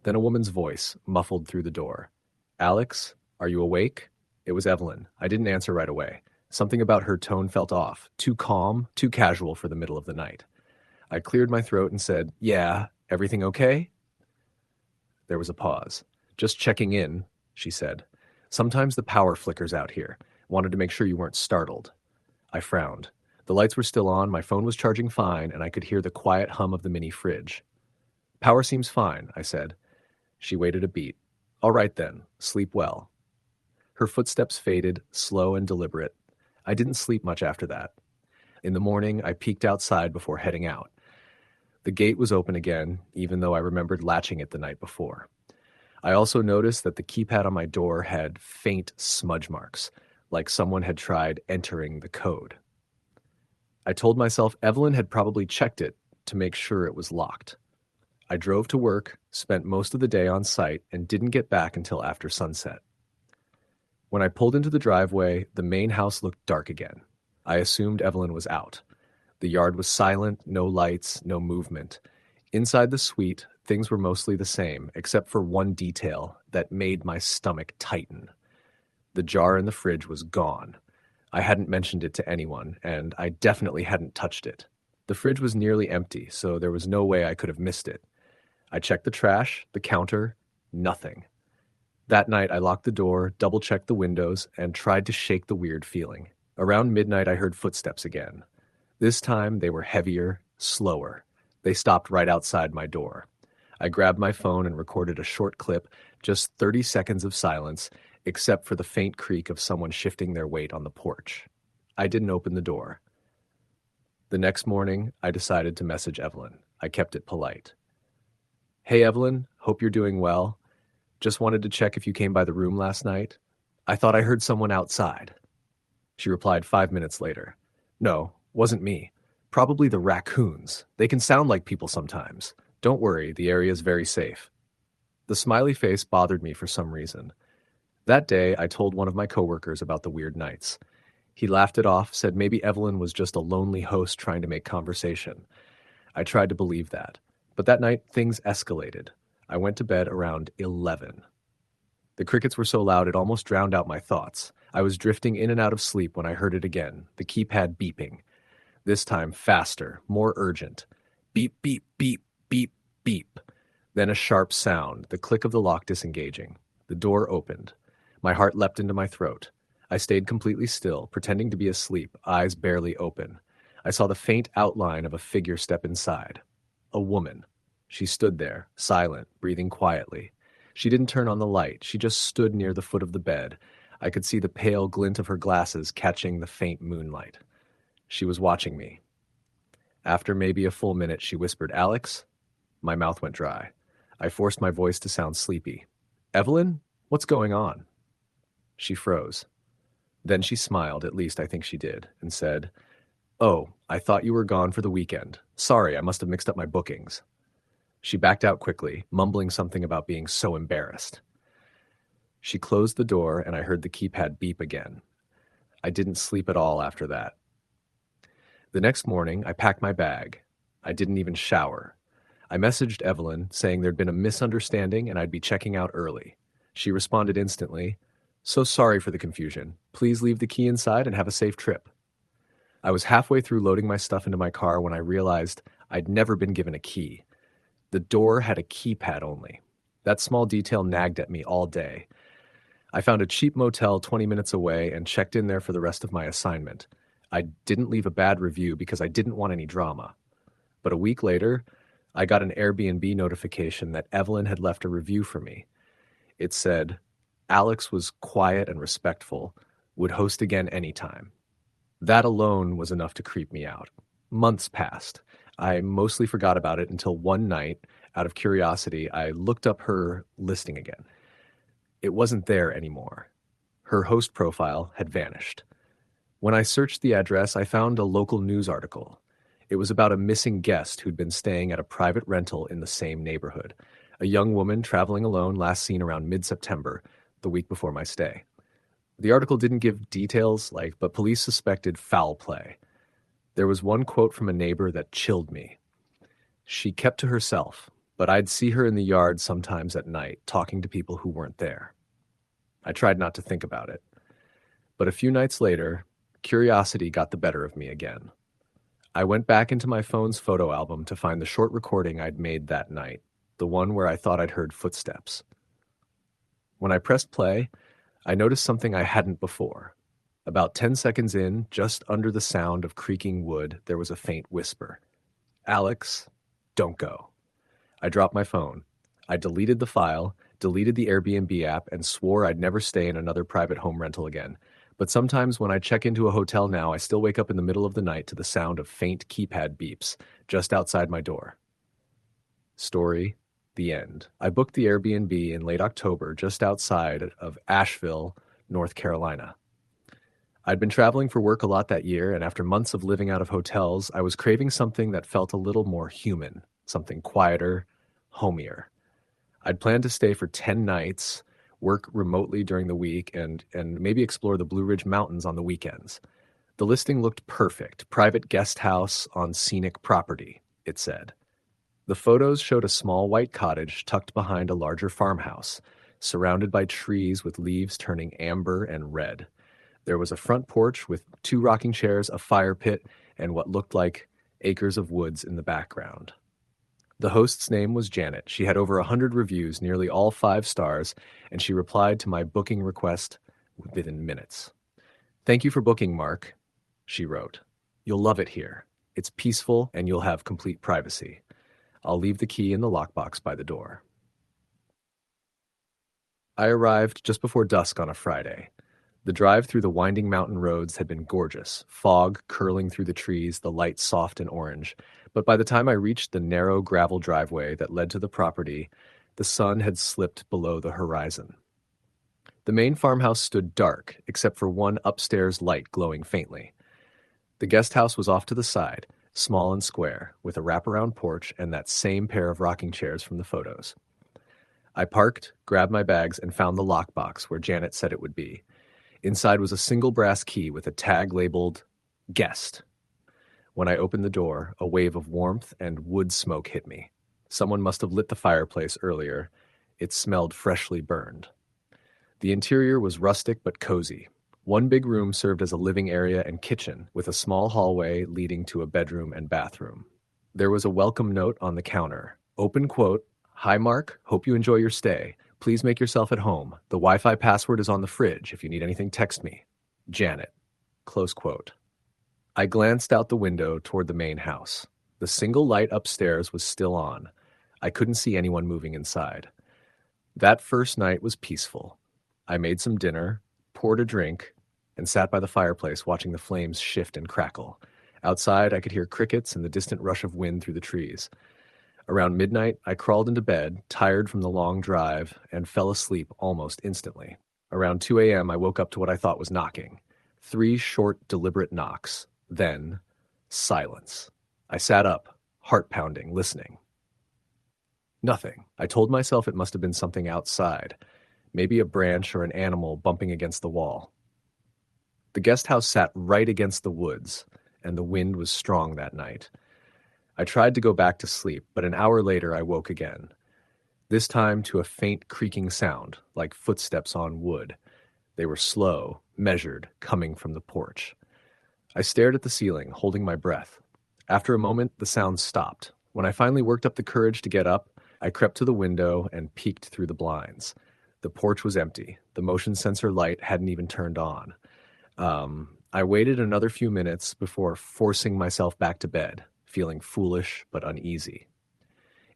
Then a woman's voice, muffled through the door. Alex, are you awake? It was Evelyn. I didn't answer right away. Something about her tone felt off, too calm, too casual for the middle of the night. I cleared my throat and said, "Yeah, everything okay?" There was a pause. "Just checking in," she said. "Sometimes the power flickers out here. Wanted to make sure you weren't startled." I frowned. The lights were still on, my phone was charging fine, and I could hear the quiet hum of the mini fridge. "Power seems fine," I said. She waited a beat. "All right then, sleep well." Her footsteps faded, slow and deliberate. I didn't sleep much after that. In the morning, I peeked outside before heading out. The gate was open again, even though I remembered latching it the night before. I also noticed that the keypad on my door had faint smudge marks, like someone had tried entering the code. I told myself Evelyn had probably checked it to make sure it was locked. I drove to work, spent most of the day on site, and didn't get back until after sunset. When I pulled into the driveway, the main house looked dark again. I assumed Evelyn was out. The yard was silent, no lights, no movement. Inside the suite, things were mostly the same, except for one detail that made my stomach tighten. The jar in the fridge was gone. I hadn't mentioned it to anyone, and I definitely hadn't touched it. The fridge was nearly empty, so there was no way I could have missed it. I checked the trash, the counter, nothing. That night, I locked the door, double-checked the windows, and tried to shake the weird feeling. Around midnight, I heard footsteps again. This time, they were heavier, slower. They stopped right outside my door. I grabbed my phone and recorded a short clip, just 30 seconds of silence, except for the faint creak of someone shifting their weight on the porch. I didn't open the door. The next morning, I decided to message Evelyn. I kept it polite. "Hey, Evelyn, hope you're doing well. Just wanted to check if you came by the room last night. I thought I heard someone outside." She replied 5 minutes later. "No, wasn't me. Probably the raccoons. They can sound like people sometimes. Don't worry, the area is very safe." The smiley face bothered me for some reason. That day, I told one of my coworkers about the weird nights. He laughed it off, said maybe Evelyn was just a lonely host trying to make conversation. I tried to believe that. But that night, things escalated. I went to bed around 11. The crickets were so loud it almost drowned out my thoughts. I was drifting in and out of sleep when I heard it again, the keypad beeping. This time faster, more urgent. Beep, beep, beep, beep, beep. Then a sharp sound, the click of the lock disengaging. The door opened. My heart leapt into my throat. I stayed completely still, pretending to be asleep, eyes barely open. I saw the faint outline of a figure step inside. A woman. She stood there, silent, breathing quietly. She didn't turn on the light. She just stood near the foot of the bed. I could see the pale glint of her glasses catching the faint moonlight. She was watching me. After maybe a full minute, she whispered, "Alex?" My mouth went dry. I forced my voice to sound sleepy. "Evelyn? What's going on?" She froze. Then she smiled, at least I think she did, and said, "Oh, I thought you were gone for the weekend. Sorry, I must have mixed up my bookings." She backed out quickly, mumbling something about being so embarrassed. She closed the door, and I heard the keypad beep again. I didn't sleep at all after that. The next morning, I packed my bag. I didn't even shower. I messaged Evelyn, saying there'd been a misunderstanding and I'd be checking out early. She responded instantly, "So sorry for the confusion. Please leave the key inside and have a safe trip." I was halfway through loading my stuff into my car when I realized I'd never been given a key. The door had a keypad only. That small detail nagged at me all day. I found a cheap motel 20 minutes away and checked in there for the rest of my assignment. I didn't leave a bad review because I didn't want any drama. But a week later, I got an Airbnb notification that Evelyn had left a review for me. It said, "Alex was quiet and respectful, would host again anytime." That alone was enough to creep me out. Months passed. I mostly forgot about it until one night, out of curiosity, I looked up her listing again. It wasn't there anymore. Her host profile had vanished. When I searched the address, I found a local news article. It was about a missing guest who'd been staying at a private rental in the same neighborhood. A young woman traveling alone, last seen around mid-September, the week before my stay. The article didn't give details, but police suspected foul play. There was one quote from a neighbor that chilled me. She kept to herself, but I'd see her in the yard sometimes at night, talking to people who weren't there. I tried not to think about it. But a few nights later, curiosity got the better of me again. I went back into my phone's photo album to find the short recording I'd made that night, the one where I thought I'd heard footsteps. When I pressed play, I noticed something I hadn't before. About 10 seconds in, just under the sound of creaking wood, there was a faint whisper. "Alex, don't go." I dropped my phone. I deleted the file, deleted the Airbnb app, and swore I'd never stay in another private home rental again. But sometimes when I check into a hotel now, I still wake up in the middle of the night to the sound of faint keypad beeps just outside my door. Story, the end. I booked the Airbnb in late October just outside of Asheville, North Carolina. I'd been traveling for work a lot that year, and after months of living out of hotels, I was craving something that felt a little more human, something quieter, homier. I'd planned to stay for 10 nights, work remotely during the week, and maybe explore the Blue Ridge Mountains on the weekends. The listing looked perfect. Private guest house on scenic property, it said. The photos showed a small white cottage tucked behind a larger farmhouse, surrounded by trees with leaves turning amber and red. There was a front porch with 2 rocking chairs, a fire pit, and what looked like acres of woods in the background. The host's name was Janet. She had over 100 reviews, nearly all 5 stars, and she replied to my booking request within minutes. "Thank you for booking, Mark," she wrote. "You'll love it here. It's peaceful and you'll have complete privacy. I'll leave the key in the lockbox by the door." I arrived just before dusk on a Friday. The drive through the winding mountain roads had been gorgeous, fog curling through the trees, the light soft and orange. But by the time I reached the narrow gravel driveway that led to the property, the sun had slipped below the horizon. The main farmhouse stood dark, except for one upstairs light glowing faintly. The guest house was off to the side, small and square, with a wraparound porch and that same pair of rocking chairs from the photos. I parked, grabbed my bags, and found the lockbox where Janet said it would be. Inside was a single brass key with a tag labeled "Guest." When I opened the door, a wave of warmth and wood smoke hit me. Someone must have lit the fireplace earlier. It smelled freshly burned. The interior was rustic but cozy. One big room served as a living area and kitchen, with a small hallway leading to a bedroom and bathroom. There was a welcome note on the counter. Open quote, "Hi Mark, hope you enjoy your stay. Please make yourself at home. The Wi-Fi password is on the fridge. If you need anything, text me. Janet." Close quote. I glanced out the window toward the main house. The single light upstairs was still on. I couldn't see anyone moving inside. That first night was peaceful. I made some dinner, poured a drink, and sat by the fireplace watching the flames shift and crackle. Outside, I could hear crickets and the distant rush of wind through the trees. Around midnight, I crawled into bed, tired from the long drive, and fell asleep almost instantly. Around 2 a.m., I woke up to what I thought was knocking. 3 short, deliberate knocks. Then, silence. I sat up, heart pounding, listening. Nothing. I told myself it must have been something outside, maybe a branch or an animal bumping against the wall. The guest house sat right against the woods, and the wind was strong that night. I tried to go back to sleep, but an hour later I woke again. This time to a faint creaking sound, like footsteps on wood. They were slow, measured, coming from the porch. I stared at the ceiling, holding my breath. After a moment, the sound stopped. When I finally worked up the courage to get up, I crept to the window and peeked through the blinds. The porch was empty. The motion sensor light hadn't even turned on. I waited another few minutes before forcing myself back to bed, feeling foolish but uneasy.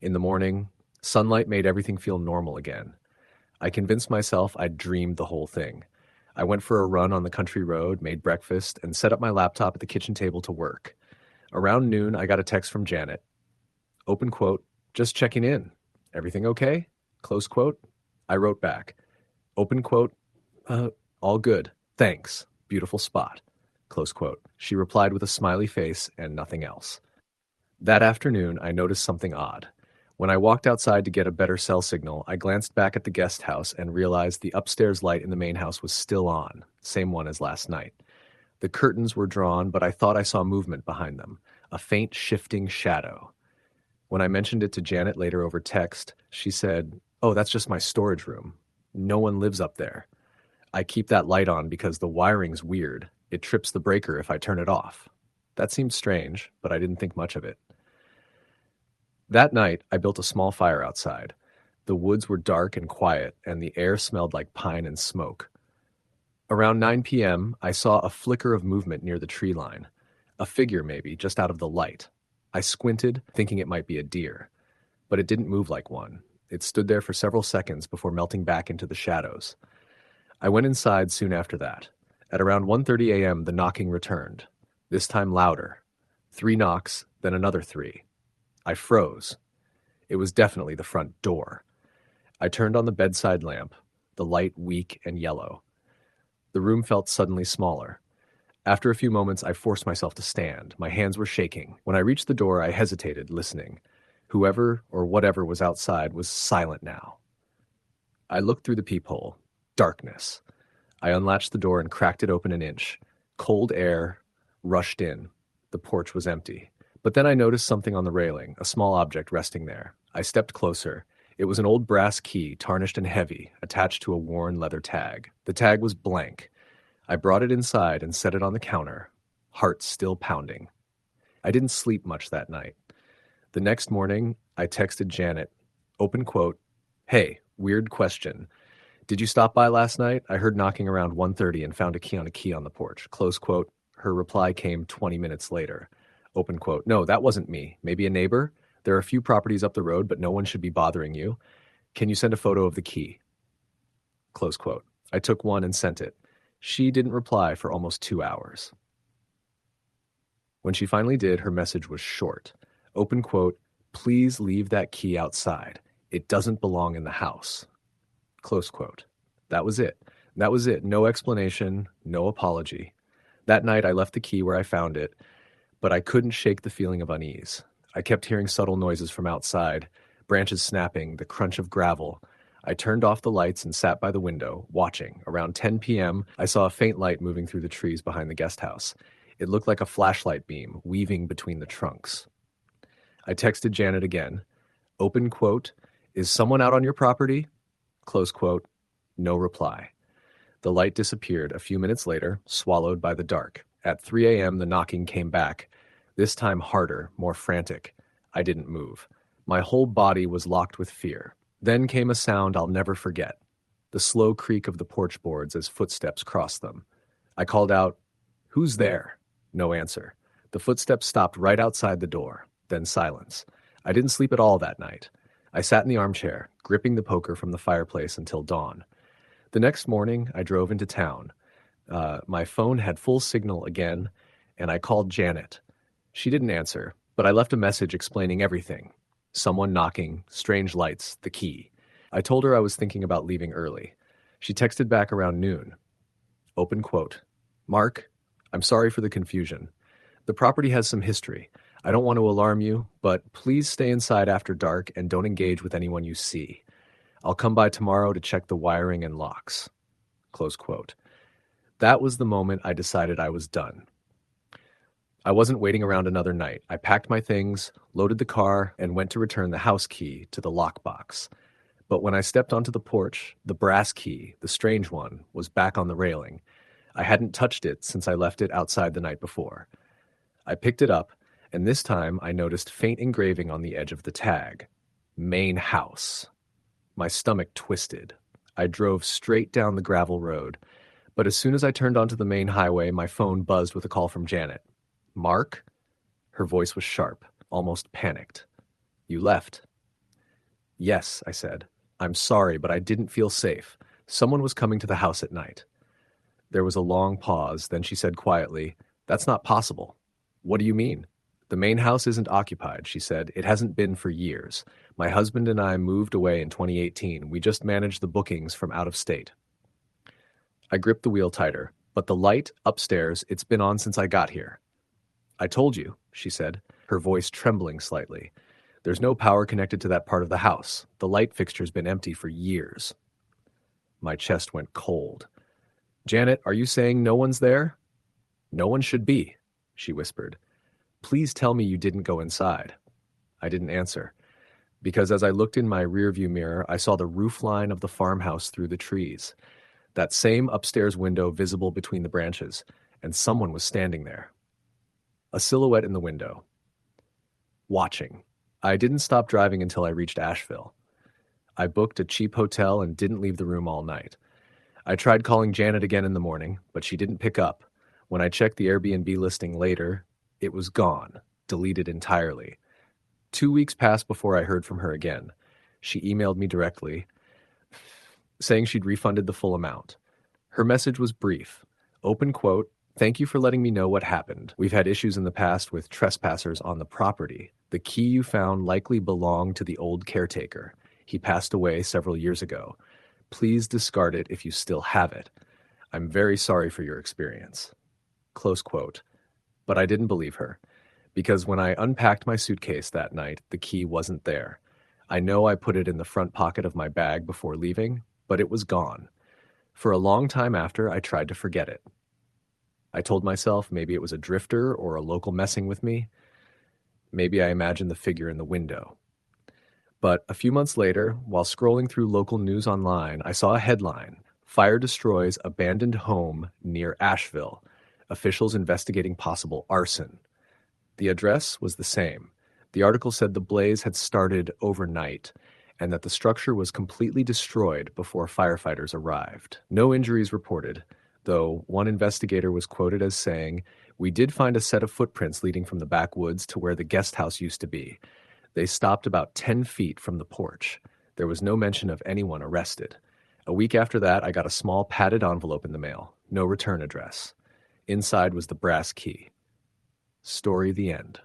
In the morning, sunlight made everything feel normal again. I convinced myself I'd dreamed the whole thing. I went for a run on the country road, made breakfast, and set up my laptop at the kitchen table to work. Around noon, I got a text from Janet. Open quote, "Just checking in. Everything okay?" Close quote. I wrote back. Open quote, All good. Thanks. Beautiful spot. Close quote. She replied with a smiley face and nothing else. That afternoon, I noticed something odd. When I walked outside to get a better cell signal, I glanced back at the guest house and realized the upstairs light in the main house was still on, same one as last night. The curtains were drawn, but I thought I saw movement behind them, a faint shifting shadow. When I mentioned it to Janet later over text, she said, "Oh, that's just my storage room. No one lives up there. I keep that light on because the wiring's weird. It trips the breaker if I turn it off." That seemed strange, but I didn't think much of it. That night, I built a small fire outside. The woods were dark and quiet, and the air smelled like pine and smoke. Around 9 p.m., I saw a flicker of movement near the tree line. A figure, maybe, just out of the light. I squinted, thinking it might be a deer. But it didn't move like one. It stood there for several seconds before melting back into the shadows. I went inside soon after that. At around 1:30 a.m., the knocking returned. This time louder. 3 knocks, then another 3. I froze. It was definitely the front door. I turned on the bedside lamp, the light weak and yellow. The room felt suddenly smaller. After a few moments, I forced myself to stand. My hands were shaking. When I reached the door, I hesitated, listening. Whoever or whatever was outside was silent now. I looked through the peephole. Darkness. I unlatched the door and cracked it open an inch. Cold air rushed in. The porch was empty. But then I noticed something on the railing, a small object resting there. I stepped closer. It was an old brass key, tarnished and heavy, attached to a worn leather tag. The tag was blank. I brought it inside and set it on the counter, heart still pounding. I didn't sleep much that night. The next morning, I texted Janet, open quote, "Hey, weird question. Did you stop by last night? I heard knocking around 1:30 and found a key on the porch." Close quote. Her reply came 20 minutes later. Open quote. "No, that wasn't me. Maybe a neighbor? There are a few properties up the road, but no one should be bothering you. Can you send a photo of the key?" Close quote. I took one and sent it. She didn't reply for almost 2 hours. When she finally did, her message was short. Open quote, "Please leave that key outside. It doesn't belong in the house." Close quote. That was it. That was it. No explanation, no apology. That night I left the key where I found it, but I couldn't shake the feeling of unease. I kept hearing subtle noises from outside, branches snapping, the crunch of gravel. I turned off the lights and sat by the window, watching. Around 10 p.m., I saw a faint light moving through the trees behind the guest house. It looked like a flashlight beam, weaving between the trunks. I texted Janet again. Open quote, "Is someone out on your property?" Close quote. No reply. The light disappeared a few minutes later, swallowed by the dark. At 3 a.m., the knocking came back, this time harder, more frantic. I didn't move. My whole body was locked with fear. Then came a sound I'll never forget, the slow creak of the porch boards as footsteps crossed them. I called out, "Who's there?" No answer. The footsteps stopped right outside the door, then silence. I didn't sleep at all that night. I sat in the armchair, gripping the poker from the fireplace until dawn. The next morning, I drove into town. My phone had full signal again, and I called Janet. She didn't answer, but I left a message explaining everything. Someone knocking, strange lights, the key. I told her I was thinking about leaving early. She texted back around noon. Open quote. "Mark, I'm sorry for the confusion. The property has some history. I don't want to alarm you, but please stay inside after dark and don't engage with anyone you see. I'll come by tomorrow to check the wiring and locks." Close quote. That was the moment I decided I was done. I wasn't waiting around another night. I packed my things, loaded the car, and went to return the house key to the lockbox. But when I stepped onto the porch, the brass key, the strange one, was back on the railing. I hadn't touched it since I left it outside the night before. I picked it up, and this time I noticed faint engraving on the edge of the tag. Main house. My stomach twisted. I drove straight down the gravel road. But as soon as I turned onto the main highway, my phone buzzed with a call from Janet. "Mark?" Her voice was sharp, almost panicked. "You left." "Yes," I said. "I'm sorry, but I didn't feel safe. Someone was coming to the house at night." There was a long pause, then she said quietly, "That's not possible." "What do you mean?" "The main house isn't occupied," she said. "It hasn't been for years. My husband and I moved away in 2018. We just managed the bookings from out of state." I gripped the wheel tighter. But the light upstairs, it's been on since I got here. I told you, she said, her voice trembling slightly. There's no power connected to that part of the house. The light fixture's been empty for years. My chest went cold. Janet, are you saying no one's there? No one should be, she whispered. Please tell me you didn't go inside. I didn't answer, because as I looked in my rearview mirror, I saw the roof line of the farmhouse through the trees, that same upstairs window visible between the branches, and someone was standing there. A silhouette in the window. Watching. I didn't stop driving until I reached Asheville. I booked a cheap hotel and didn't leave the room all night. I tried calling Janet again in the morning, but she didn't pick up. When I checked the Airbnb listing later, it was gone, deleted entirely. 2 weeks passed before I heard from her again. She emailed me directly, saying she'd refunded the full amount. Her message was brief. Open quote, "Thank you for letting me know what happened. We've had issues in the past with trespassers on the property. The key you found likely belonged to the old caretaker. He passed away several years ago. Please discard it if you still have it. I'm very sorry for your experience." Close quote. But I didn't believe her, because when I unpacked my suitcase that night, the key wasn't there. I know I put it in the front pocket of my bag before leaving, but it was gone. For a long time after, I tried to forget it. I told myself maybe it was a drifter or a local messing with me. Maybe I imagined the figure in the window. But a few months later, while scrolling through local news online, I saw a headline, "Fire destroys abandoned home near Asheville. Officials investigating possible arson." The address was the same. The article said the blaze had started overnight and that the structure was completely destroyed before firefighters arrived. No injuries reported, though one investigator was quoted as saying, "We did find a set of footprints leading from the backwoods to where the guest house used to be. They stopped about 10 feet from the porch. There was no mention of anyone arrested." A week after that, I got a small padded envelope in the mail. No return address. Inside was the brass key. Story the end.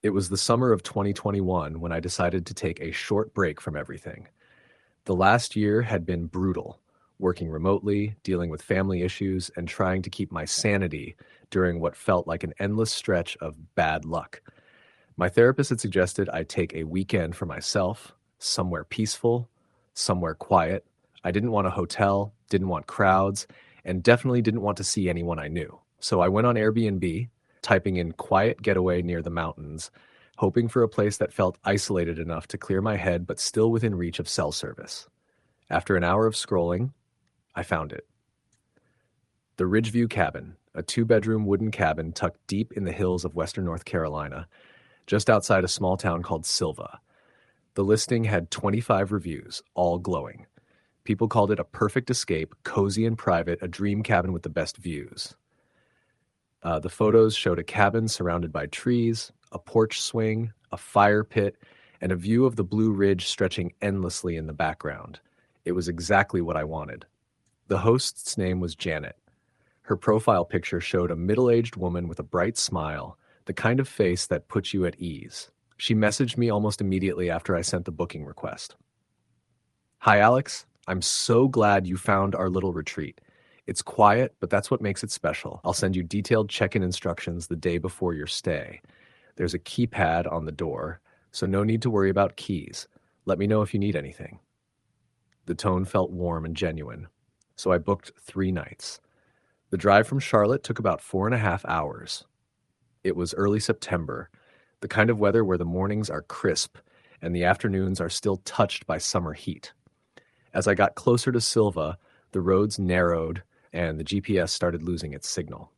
It was the summer of 2021 when I decided to take a short break from everything. The last year had been brutal, working remotely, dealing with family issues, and trying to keep my sanity during what felt like an endless stretch of bad luck. My therapist had suggested I take a weekend for myself, somewhere peaceful, somewhere quiet. I didn't want a hotel, didn't want crowds, and definitely didn't want to see anyone I knew. So I went on Airbnb, typing in "quiet getaway near the mountains," hoping for a place that felt isolated enough to clear my head but still within reach of cell service. After an hour of scrolling, I found it. The Ridgeview Cabin, a 2-bedroom wooden cabin tucked deep in the hills of western North Carolina, just outside a small town called Silva. The listing had 25 reviews, all glowing. People called it a perfect escape, cozy and private, a dream cabin with the best views. The photos showed a cabin surrounded by trees, a porch swing, a fire pit, and a view of the Blue Ridge stretching endlessly in the background. It was exactly what I wanted. The host's name was Janet. Her profile picture showed a middle-aged woman with a bright smile, the kind of face that puts you at ease. She messaged me almost immediately after I sent the booking request. "Hi, Alex. I'm so glad you found our little retreat. It's quiet, but that's what makes it special. I'll send you detailed check-in instructions the day before your stay. There's a keypad on the door, so no need to worry about keys. Let me know if you need anything." The tone felt warm and genuine, so I booked 3 nights. The drive from Charlotte took about 4.5 hours. It was early September, the kind of weather where the mornings are crisp and the afternoons are still touched by summer heat. As I got closer to Silva, the roads narrowed and the GPS started losing its signal.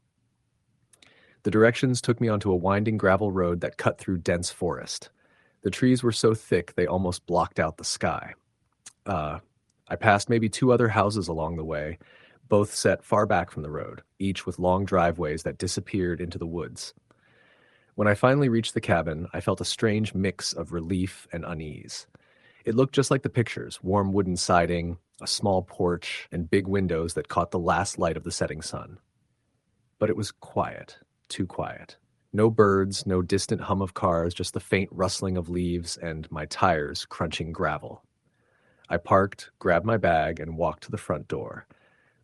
The directions took me onto a winding gravel road that cut through dense forest. The trees were so thick they almost blocked out the sky. I passed maybe 2 other houses along the way, both set far back from the road, each with long driveways that disappeared into the woods. When I finally reached the cabin, I felt a strange mix of relief and unease. It looked just like the pictures, warm wooden siding, a small porch, and big windows that caught the last light of the setting sun. But it was quiet, too quiet. No birds, no distant hum of cars, just the faint rustling of leaves and my tires crunching gravel. I parked, grabbed my bag, and walked to the front door.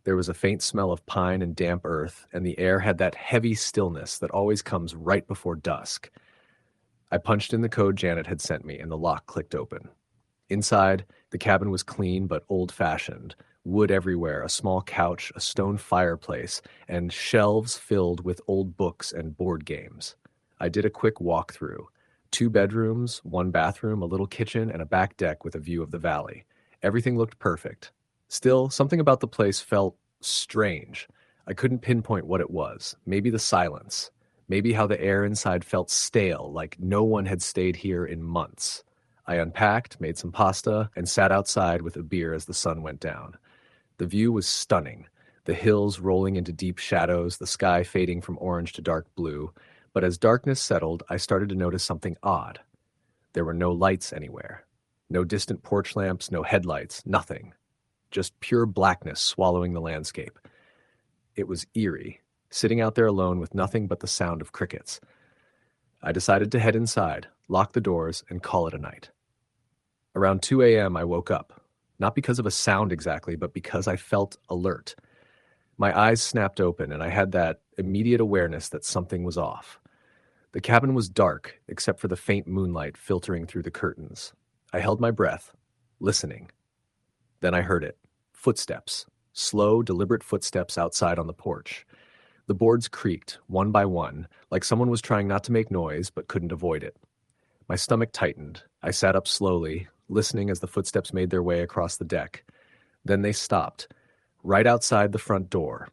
There was a faint smell of pine and damp earth, and the air had that heavy stillness that always comes right before dusk. I punched in the code Janet had sent me, and the lock clicked open. Inside, the cabin was clean but old-fashioned. Wood everywhere, a small couch, a stone fireplace, and shelves filled with old books and board games. I did a quick walkthrough. 2 bedrooms, 1 bathroom, a little kitchen, and a back deck with a view of the valley. Everything looked perfect. Still, something about the place felt strange. I couldn't pinpoint what it was. Maybe the silence. Maybe how the air inside felt stale, like no one had stayed here in months. I unpacked, made some pasta, and sat outside with a beer as the sun went down. The view was stunning. The hills rolling into deep shadows, the sky fading from orange to dark blue. But as darkness settled, I started to notice something odd. There were no lights anywhere. No distant porch lamps, no headlights, nothing. Just pure blackness swallowing the landscape. It was eerie, sitting out there alone with nothing but the sound of crickets. I decided to head inside, lock the doors, and call it a night. Around 2 a.m. I woke up, not because of a sound exactly, but because I felt alert. My eyes snapped open, and I had that immediate awareness that something was off. The cabin was dark, except for the faint moonlight filtering through the curtains. I held my breath, listening. Then I heard it. Footsteps. Slow, deliberate footsteps outside on the porch. The boards creaked, one by one, like someone was trying not to make noise but couldn't avoid it. My stomach tightened. I sat up slowly, listening as the footsteps made their way across the deck. Then they stopped, right outside the front door.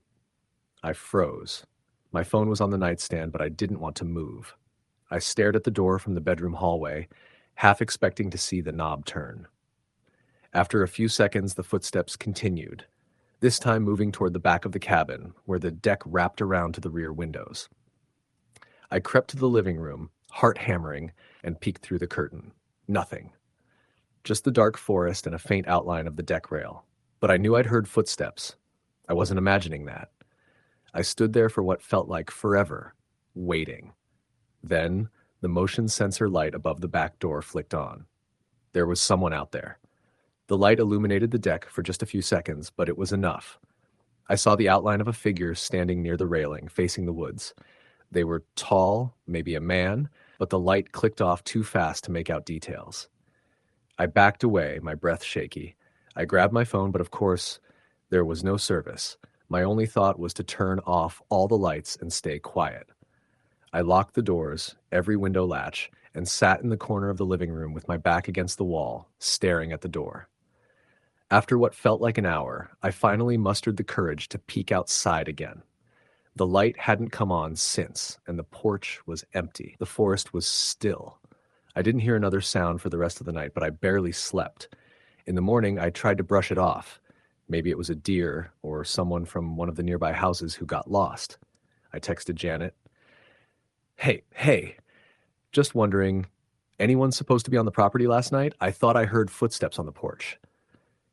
I froze. My phone was on the nightstand, but I didn't want to move. I stared at the door from the bedroom hallway, half expecting to see the knob turn. After a few seconds, the footsteps continued, this time moving toward the back of the cabin, where the deck wrapped around to the rear windows. I crept to the living room, heart hammering, and peeked through the curtain. Nothing. Just the dark forest and a faint outline of the deck rail. But I knew I'd heard footsteps. I wasn't imagining that. I stood there for what felt like forever, waiting. Then, the motion sensor light above the back door flicked on. There was someone out there. The light illuminated the deck for just a few seconds, but it was enough. I saw the outline of a figure standing near the railing, facing the woods. They were tall, maybe a man, but the light clicked off too fast to make out details. I backed away, my breath shaky. I grabbed my phone, but of course, there was no service. My only thought was to turn off all the lights and stay quiet. I locked the doors, every window latch, and sat in the corner of the living room with my back against the wall, staring at the door. After what felt like an hour, I finally mustered the courage to peek outside again. The light hadn't come on since, and the porch was empty. The forest was still. I didn't hear another sound for the rest of the night, but I barely slept. In the morning, I tried to brush it off. Maybe it was a deer or someone from one of the nearby houses who got lost. I texted Janet. Hey, just wondering, anyone supposed to be on the property last night? I thought I heard footsteps on the porch.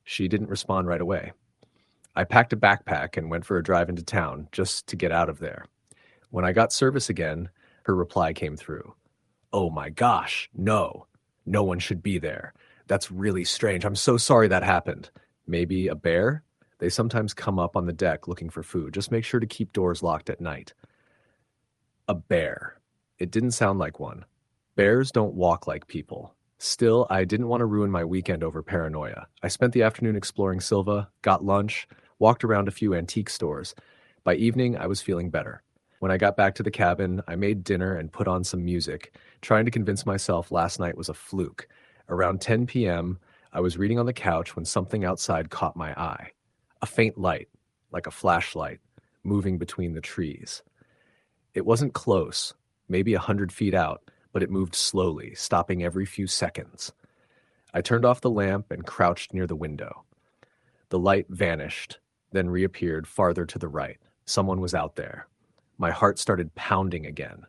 She didn't respond right away. I packed a backpack and went for a drive into town just to get out of there. When I got service again, her reply came through. Oh my gosh, no one should be there. That's really strange. I'm so sorry that happened. Maybe a bear? They sometimes come up on the deck looking for food. Just make sure to keep doors locked at night. A bear. It didn't sound like one. Bears don't walk like people. Still, I didn't want to ruin my weekend over paranoia. I spent the afternoon exploring Silva, got lunch, walked around a few antique stores. By evening, I was feeling better. When I got back to the cabin, I made dinner and put on some music, trying to convince myself last night was a fluke. Around 10 p.m., I was reading on the couch when something outside caught my eye. A faint light, like a flashlight, moving between the trees. It wasn't close, maybe 100 feet out, but it moved slowly, stopping every few seconds. I turned off the lamp and crouched near the window. The light vanished, then reappeared farther to the right. Someone was out there. My heart started pounding again.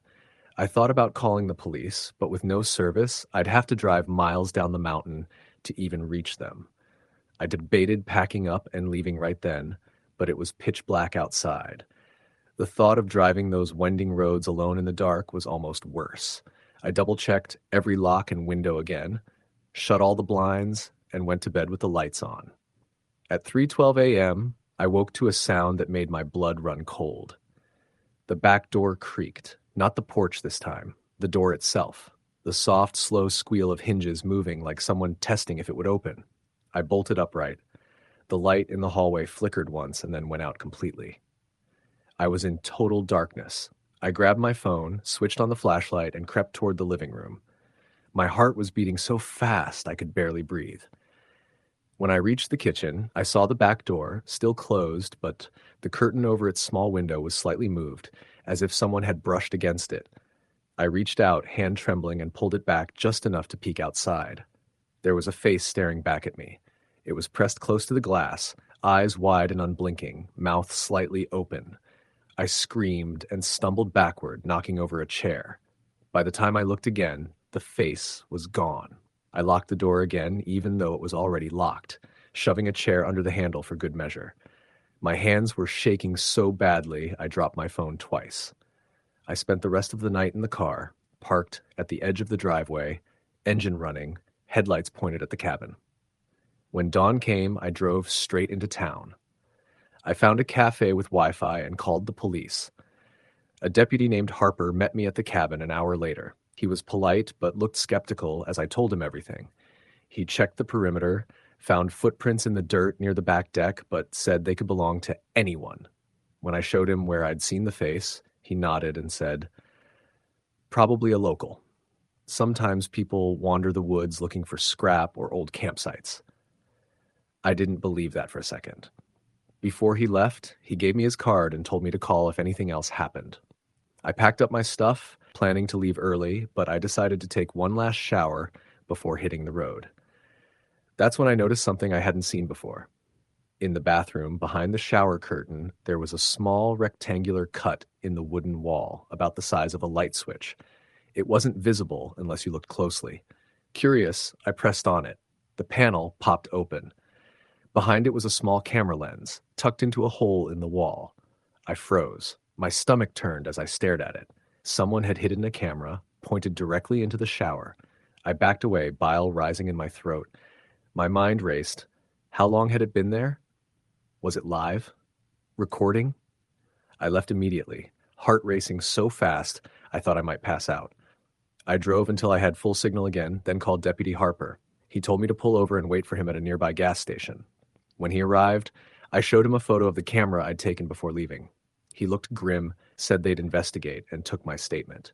I thought about calling the police, but with no service, I'd have to drive miles down the mountain to even reach them. I debated packing up and leaving right then, but it was pitch black outside. The thought of driving those winding roads alone in the dark was almost worse. I double-checked every lock and window again, shut all the blinds, and went to bed with the lights on. At 3:12 a.m., I woke to a sound that made my blood run cold. The back door creaked, not the porch this time, the door itself. The soft, slow squeal of hinges moving like someone testing if it would open. I bolted upright. The light in the hallway flickered once and then went out completely. I was in total darkness. I grabbed my phone, switched on the flashlight, and crept toward the living room. My heart was beating so fast I could barely breathe. When I reached the kitchen, I saw the back door, still closed, but the curtain over its small window was slightly moved, as if someone had brushed against it. I reached out, hand trembling, and pulled it back just enough to peek outside. There was a face staring back at me. It was pressed close to the glass, eyes wide and unblinking, mouth slightly open. I screamed and stumbled backward, knocking over a chair. By the time I looked again, the face was gone. I locked the door again, even though it was already locked, shoving a chair under the handle for good measure. My hands were shaking so badly, I dropped my phone twice. I spent the rest of the night in the car, parked at the edge of the driveway, engine running, headlights pointed at the cabin. When dawn came, I drove straight into town. I found a cafe with Wi-Fi and called the police. A deputy named Harper met me at the cabin an hour later. He was polite but looked skeptical as I told him everything. He checked the perimeter, found footprints in the dirt near the back deck, but said they could belong to anyone. When I showed him where I'd seen the face, he nodded and said, "Probably a local. Sometimes people wander the woods looking for scrap or old campsites." I didn't believe that for a second. Before he left, he gave me his card and told me to call if anything else happened. I packed up my stuff, planning to leave early, but I decided to take one last shower before hitting the road. That's when I noticed something I hadn't seen before. In the bathroom, behind the shower curtain, there was a small rectangular cut in the wooden wall, about the size of a light switch. It wasn't visible unless you looked closely. Curious, I pressed on it. The panel popped open. Behind it was a small camera lens, tucked into a hole in the wall. I froze. My stomach turned as I stared at it. Someone had hidden a camera, pointed directly into the shower. I backed away, bile rising in my throat. My mind raced. How long had it been there? Was it live? Recording? I left immediately, heart racing so fast I thought I might pass out. I drove until I had full signal again, then called Deputy Harper. He told me to pull over and wait for him at a nearby gas station. When he arrived, I showed him a photo of the camera I'd taken before leaving. He looked grim, said they'd investigate, and took my statement.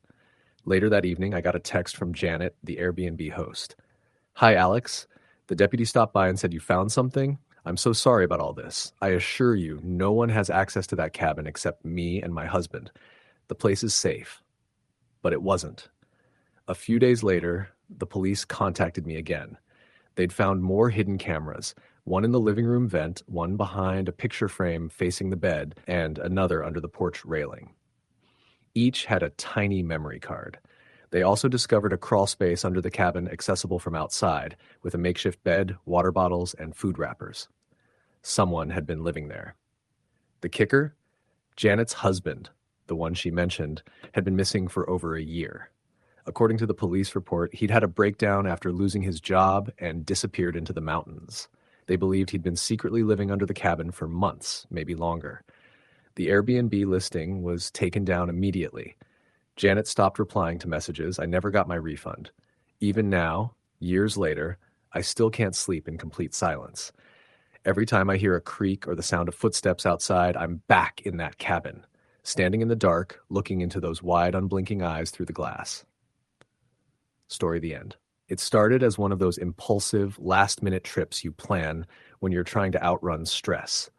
Later that evening, I got a text from Janet, the Airbnb host. "Hi, Alex. The deputy stopped by and said you found something. I'm so sorry about all this. I assure you, no one has access to that cabin except me and my husband. The place is safe." But it wasn't. A few days later, the police contacted me again. They'd found more hidden cameras, one in the living room vent, one behind a picture frame facing the bed, and another under the porch railing. Each had a tiny memory card. They also discovered a crawl space under the cabin accessible from outside, with a makeshift bed, water bottles, and food wrappers. Someone had been living there. The kicker? Janet's husband, the one she mentioned, had been missing for over a year. According to the police report, he'd had a breakdown after losing his job and disappeared into the mountains. They believed he'd been secretly living under the cabin for months, maybe longer. The Airbnb listing was taken down immediately. Janet stopped replying to messages. I never got my refund. Even now, years later, I still can't sleep in complete silence. Every time I hear a creak or the sound of footsteps outside, I'm back in that cabin, standing in the dark, looking into those wide, unblinking eyes through the glass. Story the end. It started as one of those impulsive, last-minute trips you plan when you're trying to outrun stress.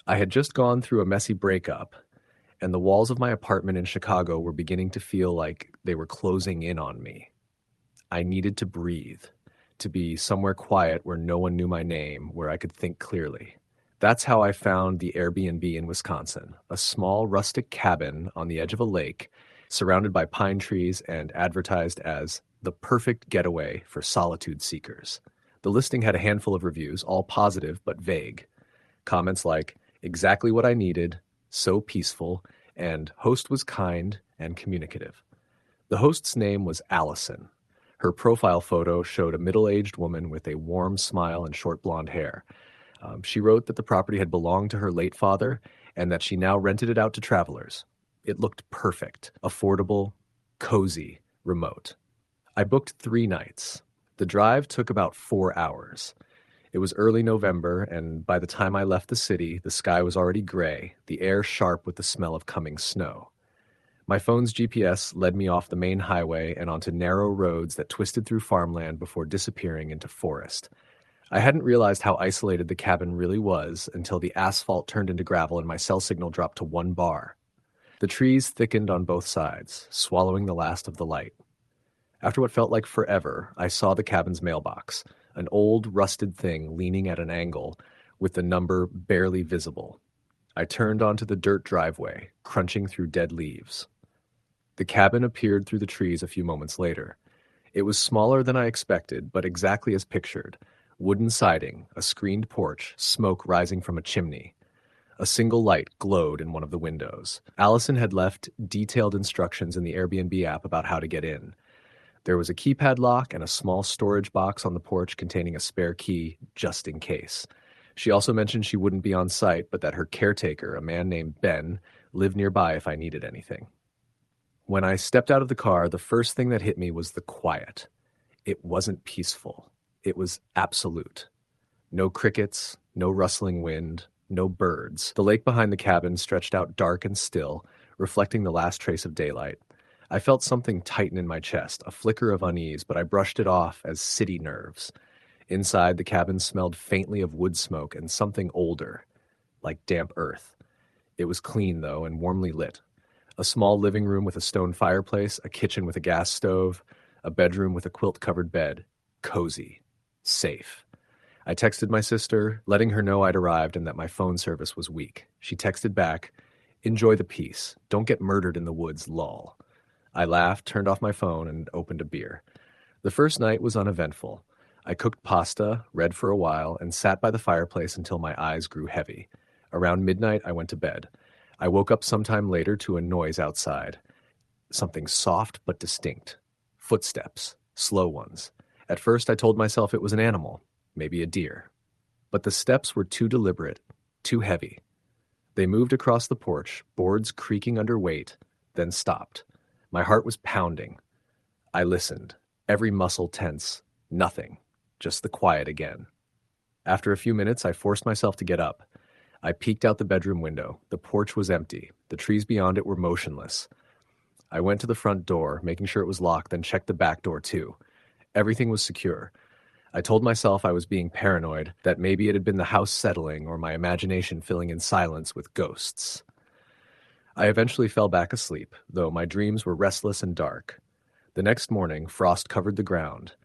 I had just gone through a messy breakup, and the walls of my apartment in Chicago were beginning to feel like they were closing in on me. I needed to breathe, to be somewhere quiet where no one knew my name, where I could think clearly. That's how I found the Airbnb in Wisconsin, a small rustic cabin on the edge of a lake, surrounded by pine trees and advertised as the perfect getaway for solitude seekers. The listing had a handful of reviews, all positive but vague. Comments like, "Exactly what I needed," "So peaceful," and "Host was kind and communicative." The host's name was Allison. Her profile photo showed a middle-aged woman with a warm smile and short blonde hair. She wrote that the property had belonged to her late father and that she now rented it out to travelers. It looked perfect, affordable, cozy, remote. I booked 3 nights. The drive took about 4 hours. It was early November, and by the time I left the city, the sky was already gray, the air sharp with the smell of coming snow. My phone's GPS led me off the main highway and onto narrow roads that twisted through farmland before disappearing into forest. I hadn't realized how isolated the cabin really was until the asphalt turned into gravel and my cell signal dropped to 1 bar. The trees thickened on both sides, swallowing the last of the light. After what felt like forever, I saw the cabin's mailbox, an old, rusted thing leaning at an angle, with the number barely visible. I turned onto the dirt driveway, crunching through dead leaves. The cabin appeared through the trees a few moments later. It was smaller than I expected, but exactly as pictured. Wooden siding, a screened porch, smoke rising from a chimney. A single light glowed in one of the windows. Allison had left detailed instructions in the Airbnb app about how to get in. There was a keypad lock and a small storage box on the porch containing a spare key, just in case. She also mentioned she wouldn't be on site, but that her caretaker, a man named Ben, lived nearby if I needed anything. When I stepped out of the car, the first thing that hit me was the quiet. It wasn't peaceful. It was absolute. No crickets, no rustling wind, no birds. The lake behind the cabin stretched out dark and still, reflecting the last trace of daylight. I felt something tighten in my chest, a flicker of unease, but I brushed it off as city nerves. Inside, the cabin smelled faintly of wood smoke and something older, like damp earth. It was clean, though, and warmly lit. A small living room with a stone fireplace, a kitchen with a gas stove, a bedroom with a quilt-covered bed. Cozy. Safe. I texted my sister, letting her know I'd arrived and that my phone service was weak. She texted back, "Enjoy the peace. Don't get murdered in the woods, lol." I laughed, turned off my phone, and opened a beer. The first night was uneventful. I cooked pasta, read for a while, and sat by the fireplace until my eyes grew heavy. Around midnight, I went to bed. I woke up sometime later to a noise outside. Something soft but distinct. Footsteps. Slow ones. At first, I told myself it was an animal, maybe a deer. But the steps were too deliberate, too heavy. They moved across the porch, boards creaking under weight, then stopped. My heart was pounding. I listened, every muscle tense. Nothing, just the quiet again. After a few minutes, I forced myself to get up. I peeked out the bedroom window. The porch was empty. The trees beyond it were motionless. I went to the front door, making sure it was locked, then checked the back door too. Everything was secure. I told myself I was being paranoid, that maybe it had been the house settling or my imagination filling in silence with ghosts. I eventually fell back asleep, though my dreams were restless and dark. The next morning, frost covered the ground.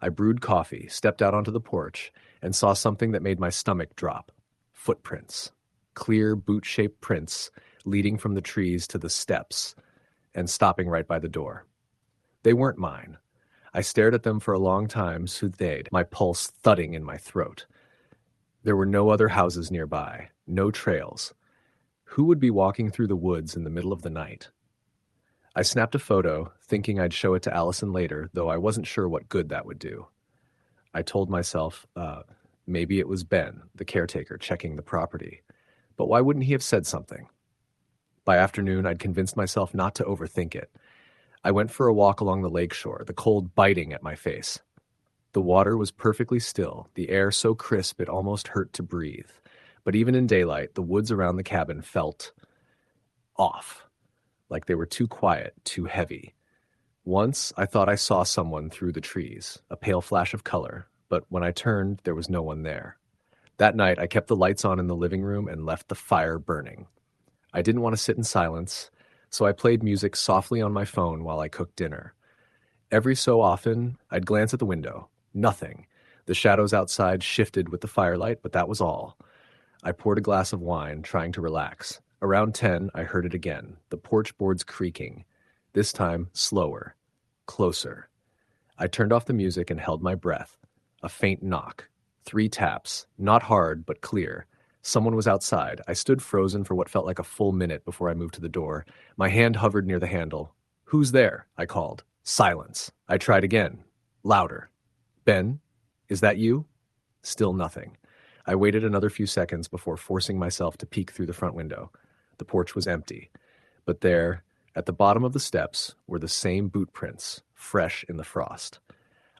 I brewed coffee, stepped out onto the porch, and saw something that made my stomach drop. Footprints. Clear, boot-shaped prints leading from the trees to the steps and stopping right by the door. They weren't mine. I stared at them for a long time, soothed, my pulse thudding in my throat. There were no other houses nearby, no trails. Who would be walking through the woods in the middle of the night? I snapped a photo, thinking I'd show it to Allison later, though I wasn't sure what good that would do. I told myself, maybe it was Ben, the caretaker, checking the property. But why wouldn't he have said something? By afternoon, I'd convinced myself not to overthink it. I went for a walk along the lakeshore, the cold biting at my face. The water was perfectly still, the air so crisp it almost hurt to breathe. But even in daylight, the woods around the cabin felt off, like they were too quiet, too heavy. Once, I thought I saw someone through the trees, a pale flash of color, but when I turned, there was no one there. That night, I kept the lights on in the living room and left the fire burning. I didn't want to sit in silence, so I played music softly on my phone while I cooked dinner. Every so often, I'd glance at the window. Nothing. The shadows outside shifted with the firelight, but that was all. I poured a glass of wine, trying to relax. Around 10, I heard it again, the porch boards creaking. This time, slower. Closer. I turned off the music and held my breath. A faint knock. 3 taps. Not hard, but clear. Someone was outside. I stood frozen for what felt like a full minute before I moved to the door. My hand hovered near the handle. "Who's there?" I called. Silence. I tried again. Louder. "Ben? Is that you?" Still nothing. I waited another few seconds before forcing myself to peek through the front window. The porch was empty, but there, at the bottom of the steps, were the same boot prints, fresh in the frost.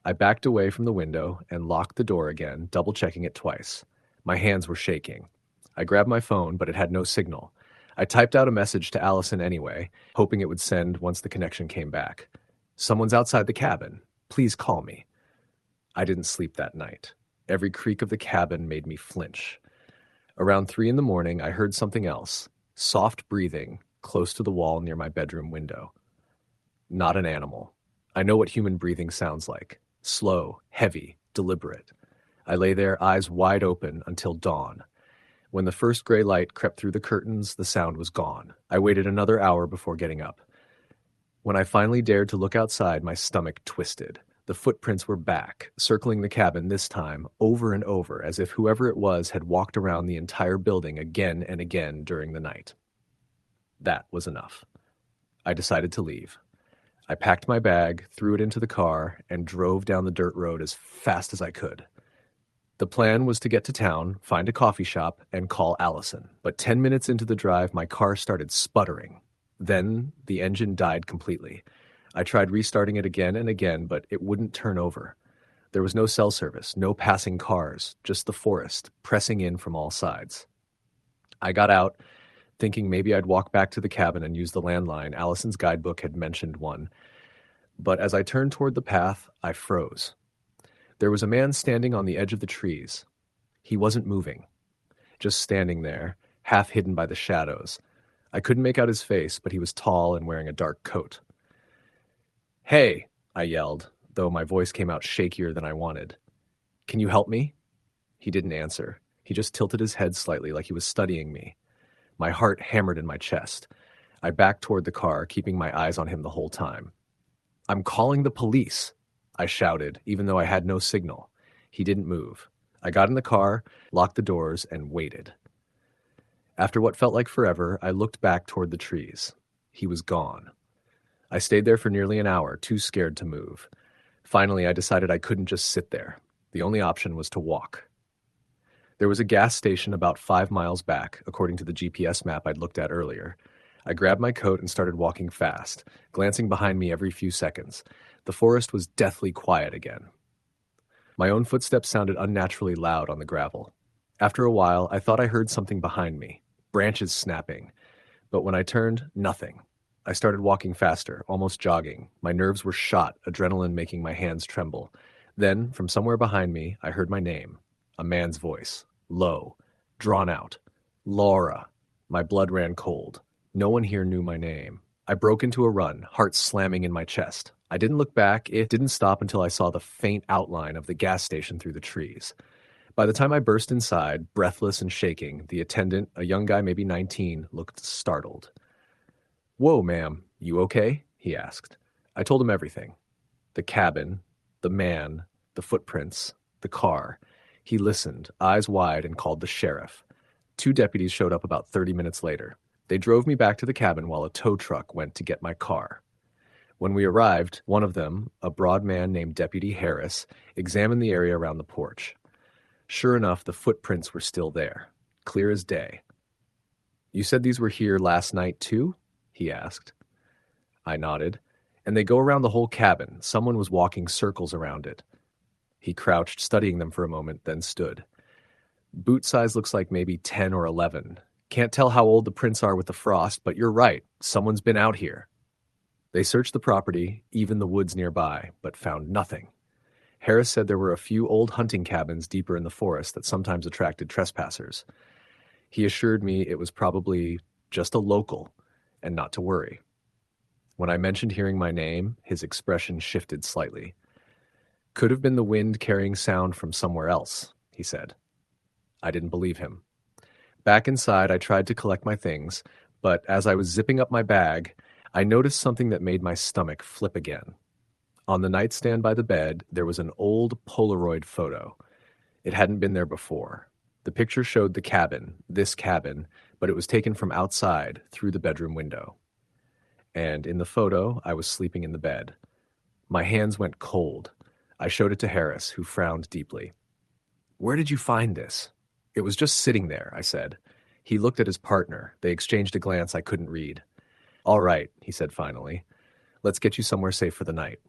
I backed away from the window and locked the door again, double-checking it twice. My hands were shaking. I grabbed my phone, but it had no signal. I typed out a message to Allison anyway, hoping it would send once the connection came back. "Someone's outside the cabin. Please call me." I didn't sleep that night. Every creak of the cabin made me flinch. Around 3 in the morning, I heard something else. Soft breathing, close to the wall near my bedroom window. Not an animal. I know what human breathing sounds like. Slow, heavy, deliberate. I lay there, eyes wide open, until dawn. When the first gray light crept through the curtains, the sound was gone. I waited another hour before getting up. When I finally dared to look outside, my stomach twisted. The footprints were back, circling the cabin this time, over and over, as if whoever it was had walked around the entire building again and again during the night. That was enough. I decided to leave. I packed my bag, threw it into the car, and drove down the dirt road as fast as I could. The plan was to get to town, find a coffee shop, and call Allison. But 10 minutes into the drive, my car started sputtering. Then the engine died completely. I tried restarting it again and again, but it wouldn't turn over. There was no cell service, no passing cars, just the forest, pressing in from all sides. I got out, thinking maybe I'd walk back to the cabin and use the landline. Allison's guidebook had mentioned one. But as I turned toward the path, I froze. There was a man standing on the edge of the trees. He wasn't moving, just standing there, half hidden by the shadows. I couldn't make out his face, but he was tall and wearing a dark coat. "Hey," I yelled, though my voice came out shakier than I wanted. "Can you help me?" He didn't answer. He just tilted his head slightly like he was studying me. My heart hammered in my chest. I backed toward the car, keeping my eyes on him the whole time. "I'm calling the police," I shouted, even though I had no signal. He didn't move. I got in the car, locked the doors, and waited. After what felt like forever, I looked back toward the trees. He was gone. I stayed there for nearly an hour, too scared to move. Finally, I decided I couldn't just sit there. The only option was to walk. There was a gas station about 5 miles back, according to the GPS map I'd looked at earlier. I grabbed my coat and started walking fast, glancing behind me every few seconds. The forest was deathly quiet again. My own footsteps sounded unnaturally loud on the gravel. After a while, I thought I heard something behind me, branches snapping. But when I turned, nothing. I started walking faster, almost jogging. My nerves were shot, adrenaline making my hands tremble. Then, from somewhere behind me, I heard my name. A man's voice. Low. Drawn out. "Laura." My blood ran cold. No one here knew my name. I broke into a run, heart slamming in my chest. I didn't look back. It didn't stop until I saw the faint outline of the gas station through the trees. By the time I burst inside, breathless and shaking, the attendant, a young guy maybe 19, looked startled. "Whoa, ma'am, you okay?" he asked. I told him everything. The cabin, the man, the footprints, the car. He listened, eyes wide, and called the sheriff. 2 deputies showed up about 30 minutes later. They drove me back to the cabin while a tow truck went to get my car. When we arrived, one of them, a broad man named Deputy Harris, examined the area around the porch. Sure enough, the footprints were still there, clear as day. "You said these were here last night too?" he asked. I nodded. "And they go around the whole cabin. Someone was walking circles around it." He crouched, studying them for a moment, then stood. "Boot size looks like maybe 10 or 11. Can't tell how old the prints are with the frost, but you're right. Someone's been out here." They searched the property, even the woods nearby, but found nothing. Harris said there were a few old hunting cabins deeper in the forest that sometimes attracted trespassers. He assured me it was probably just a local, and not to worry. When I mentioned hearing my name, his expression shifted slightly. "Could have been the wind carrying sound from somewhere else," he said. I didn't believe him. Back inside, I tried to collect my things, but as I was zipping up my bag, I noticed something that made my stomach flip again. On the nightstand by the bed, there was an old Polaroid photo. It hadn't been there before. The picture showed the cabin, this cabin, but it was taken from outside, through the bedroom window. And in the photo, I was sleeping in the bed. My hands went cold. I showed it to Harris, who frowned deeply. "Where did you find this?" It was just sitting there, I said. He looked at his partner. They exchanged a glance I couldn't read. All right, he said finally. Let's get you somewhere safe for the night.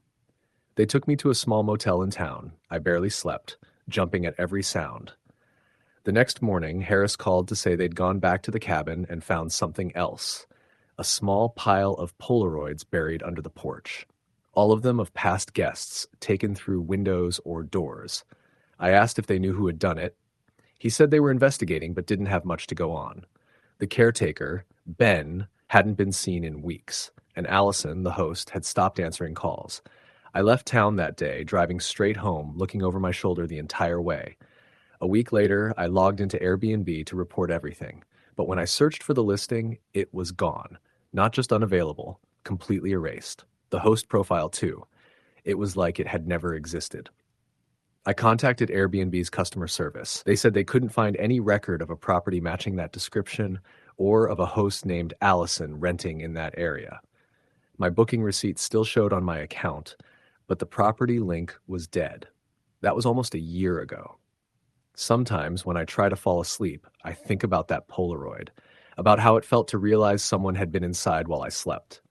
They took me to a small motel in town. I barely slept, jumping at every sound. The next morning, Harris called to say they'd gone back to the cabin and found something else. A small pile of Polaroids buried under the porch. All of them of past guests, taken through windows or doors. I asked if they knew who had done it. He said they were investigating but didn't have much to go on. The caretaker, Ben, hadn't been seen in weeks, and Allison, the host, had stopped answering calls. I left town that day, driving straight home, looking over my shoulder the entire way. A week later, I logged into Airbnb to report everything, but when I searched for the listing, it was gone. Not just unavailable, completely erased. The host profile, too. It was like it had never existed. I contacted Airbnb's customer service. They said they couldn't find any record of a property matching that description or of a host named Allison renting in that area. My booking receipt still showed on my account, but the property link was dead. That was almost a year ago. Sometimes when I try to fall asleep, I think about that Polaroid, about how it felt to realize someone had been inside while I slept.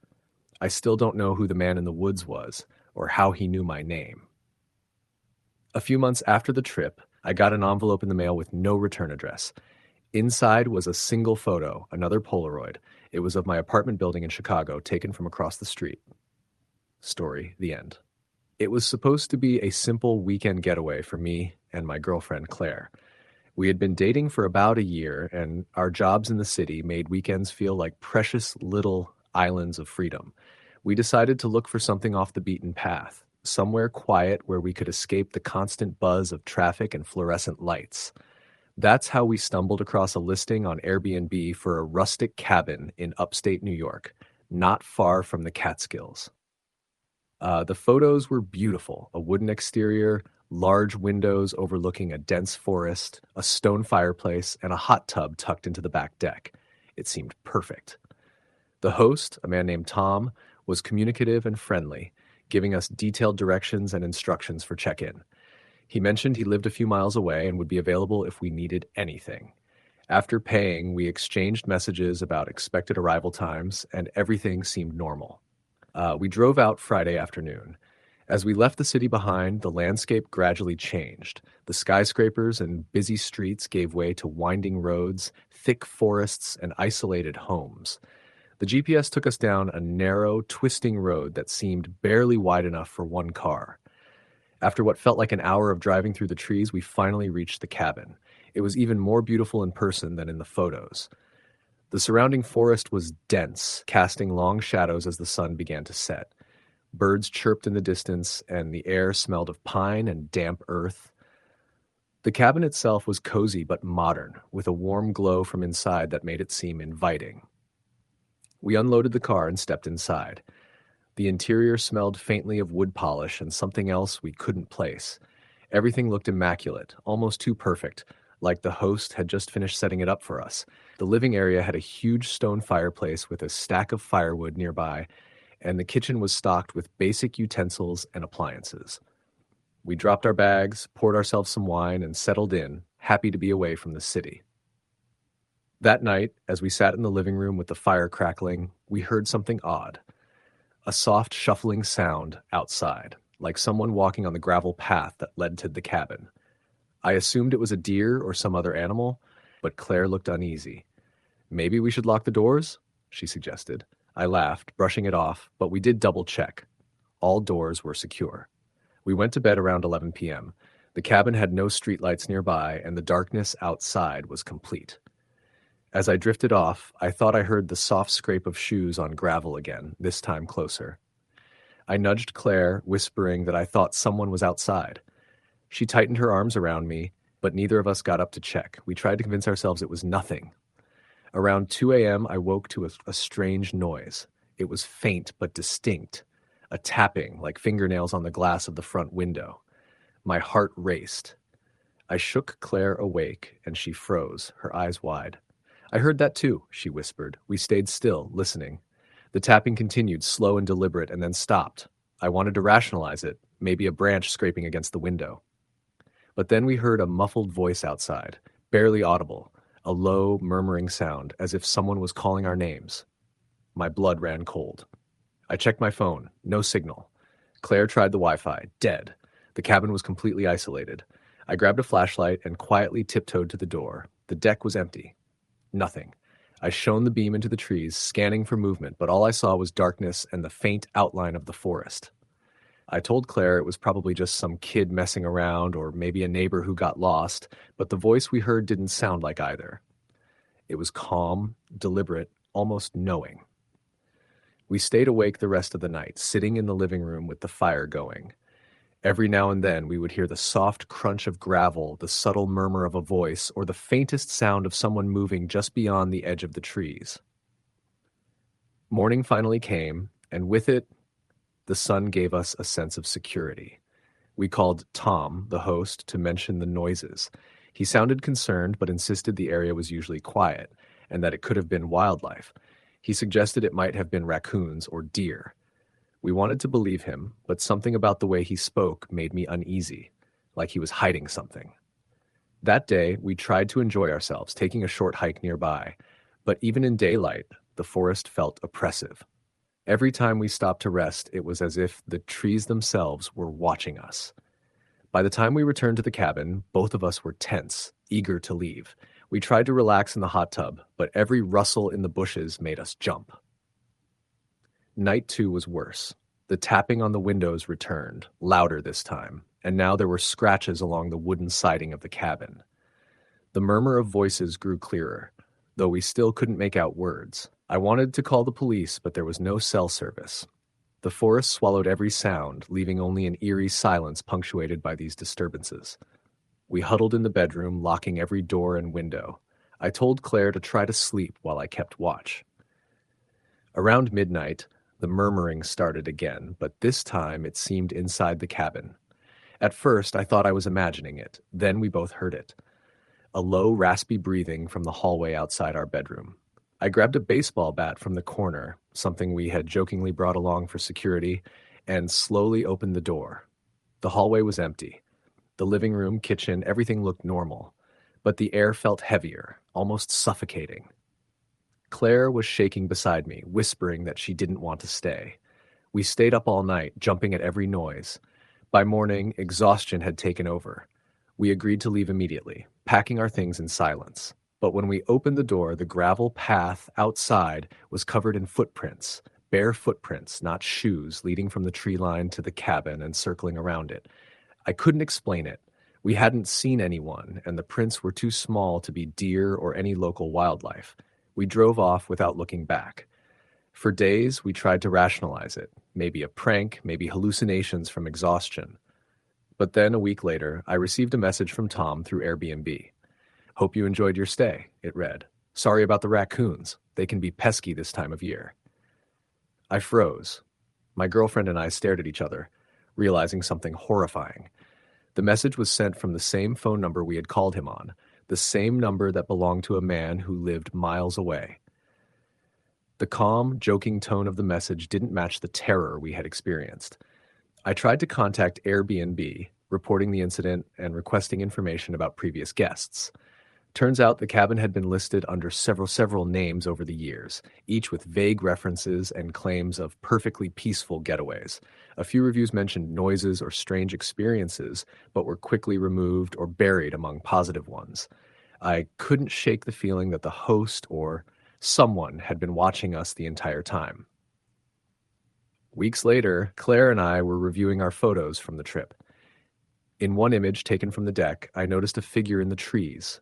I still don't know who the man in the woods was or how he knew my name. A few months after the trip, I got an envelope in the mail with no return address. Inside was a single photo, another Polaroid. It was of my apartment building in Chicago, taken from across the street. Story, the end. It was supposed to be a simple weekend getaway for me and my girlfriend, Claire. We had been dating for about a year, and our jobs in the city made weekends feel like precious little islands of freedom. We decided to look for something off the beaten path, somewhere quiet where we could escape the constant buzz of traffic and fluorescent lights. That's how we stumbled across a listing on Airbnb for a rustic cabin in upstate New York, not far from the Catskills. The photos were beautiful. A wooden exterior, large windows overlooking a dense forest, a stone fireplace, and a hot tub tucked into the back deck. It seemed perfect. The host, a man named Tom, was communicative and friendly, giving us detailed directions and instructions for check-in. He mentioned he lived a few miles away and would be available if we needed anything. After paying, we exchanged messages about expected arrival times, and everything seemed normal. We drove out Friday afternoon. As we left the city behind, the landscape gradually changed. The skyscrapers and busy streets gave way to winding roads, thick forests, and isolated homes. The GPS took us down a narrow, twisting road that seemed barely wide enough for one car. After what felt like an hour of driving through the trees, we finally reached the cabin. It was even more beautiful in person than in the photos. The surrounding forest was dense, casting long shadows as the sun began to set. Birds chirped in the distance, and the air smelled of pine and damp earth. The cabin itself was cozy but modern, with a warm glow from inside that made it seem inviting. We unloaded the car and stepped inside. The interior smelled faintly of wood polish and something else we couldn't place. Everything looked immaculate, almost too perfect, like the host had just finished setting it up for us. The living area had a huge stone fireplace with a stack of firewood nearby, and the kitchen was stocked with basic utensils and appliances. We dropped our bags, poured ourselves some wine, and settled in, happy to be away from the city. That night, as we sat in the living room with the fire crackling, we heard something odd. A soft shuffling sound outside, like someone walking on the gravel path that led to the cabin. I assumed it was a deer or some other animal, but Claire looked uneasy. Maybe we should lock the doors? She suggested. I laughed, brushing it off, but we did double-check. All doors were secure. We went to bed around 11 p.m. The cabin had no streetlights nearby, and the darkness outside was complete. As I drifted off, I thought I heard the soft scrape of shoes on gravel again, this time closer. I nudged Claire, whispering that I thought someone was outside. She tightened her arms around me, but neither of us got up to check. We tried to convince ourselves it was nothing. Around 2 a.m., I woke to a strange noise. It was faint but distinct, a tapping like fingernails on the glass of the front window. My heart raced. I shook Claire awake, and she froze, her eyes wide. I heard that too, she whispered. We stayed still, listening. The tapping continued, slow and deliberate, and then stopped. I wanted to rationalize it, maybe a branch scraping against the window. But then we heard a muffled voice outside, barely audible, a low, murmuring sound, as if someone was calling our names. My blood ran cold. I checked my phone. No signal. Claire tried the Wi-Fi. Dead. The cabin was completely isolated. I grabbed a flashlight and quietly tiptoed to the door. The deck was empty. Nothing. I shone the beam into the trees, scanning for movement, but all I saw was darkness and the faint outline of the forest. I told Claire it was probably just some kid messing around or maybe a neighbor who got lost, but the voice we heard didn't sound like either. It was calm, deliberate, almost knowing. We stayed awake the rest of the night, sitting in the living room with the fire going. Every now and then we would hear the soft crunch of gravel, the subtle murmur of a voice, or the faintest sound of someone moving just beyond the edge of the trees. Morning finally came, and with it, the sun gave us a sense of security. We called Tom, the host, to mention the noises. He sounded concerned but insisted the area was usually quiet and that it could have been wildlife. He suggested it might have been raccoons or deer. We wanted to believe him, but something about the way he spoke made me uneasy, like he was hiding something. That day, we tried to enjoy ourselves, taking a short hike nearby, but even in daylight, the forest felt oppressive. Every time we stopped to rest, it was as if the trees themselves were watching us. By the time we returned to the cabin, both of us were tense, eager to leave. We tried to relax in the hot tub, but every rustle in the bushes made us jump. Night 2 was worse. The tapping on the windows returned, louder this time, and now there were scratches along the wooden siding of the cabin. The murmur of voices grew clearer, though we still couldn't make out words. I wanted to call the police, but there was no cell service. The forest swallowed every sound, leaving only an eerie silence punctuated by these disturbances. We huddled in the bedroom, locking every door and window. I told Claire to try to sleep while I kept watch. Around midnight, the murmuring started again, but this time it seemed inside the cabin. At first, I thought I was imagining it. Then we both heard it. A low, raspy breathing from the hallway outside our bedroom. I grabbed a baseball bat from the corner, something we had jokingly brought along for security, and slowly opened the door. The hallway was empty. The living room, kitchen, everything looked normal, but the air felt heavier, almost suffocating. Claire was shaking beside me, whispering that she didn't want to stay. We stayed up all night, jumping at every noise. By morning, exhaustion had taken over. We agreed to leave immediately, packing our things in silence. But when we opened the door, the gravel path outside was covered in footprints, bare footprints, not shoes, leading from the tree line to the cabin and circling around it. I couldn't explain it. We hadn't seen anyone, and the prints were too small to be deer or any local wildlife. We drove off without looking back. For days, we tried to rationalize it. Maybe a prank, maybe hallucinations from exhaustion. But then, a week later, I received a message from Tom through Airbnb. "Hope you enjoyed your stay," it read. "Sorry about the raccoons. They can be pesky this time of year." I froze. My girlfriend and I stared at each other, realizing something horrifying. The message was sent from the same phone number we had called him on, the same number that belonged to a man who lived miles away. The calm, joking tone of the message didn't match the terror we had experienced. I tried to contact Airbnb, reporting the incident and requesting information about previous guests. Turns out the cabin had been listed under several names over the years, each with vague references and claims of perfectly peaceful getaways. A few reviews mentioned noises or strange experiences, but were quickly removed or buried among positive ones. I couldn't shake the feeling that the host or someone had been watching us the entire time. Weeks later, Claire and I were reviewing our photos from the trip. In one image taken from the deck, I noticed a figure in the trees,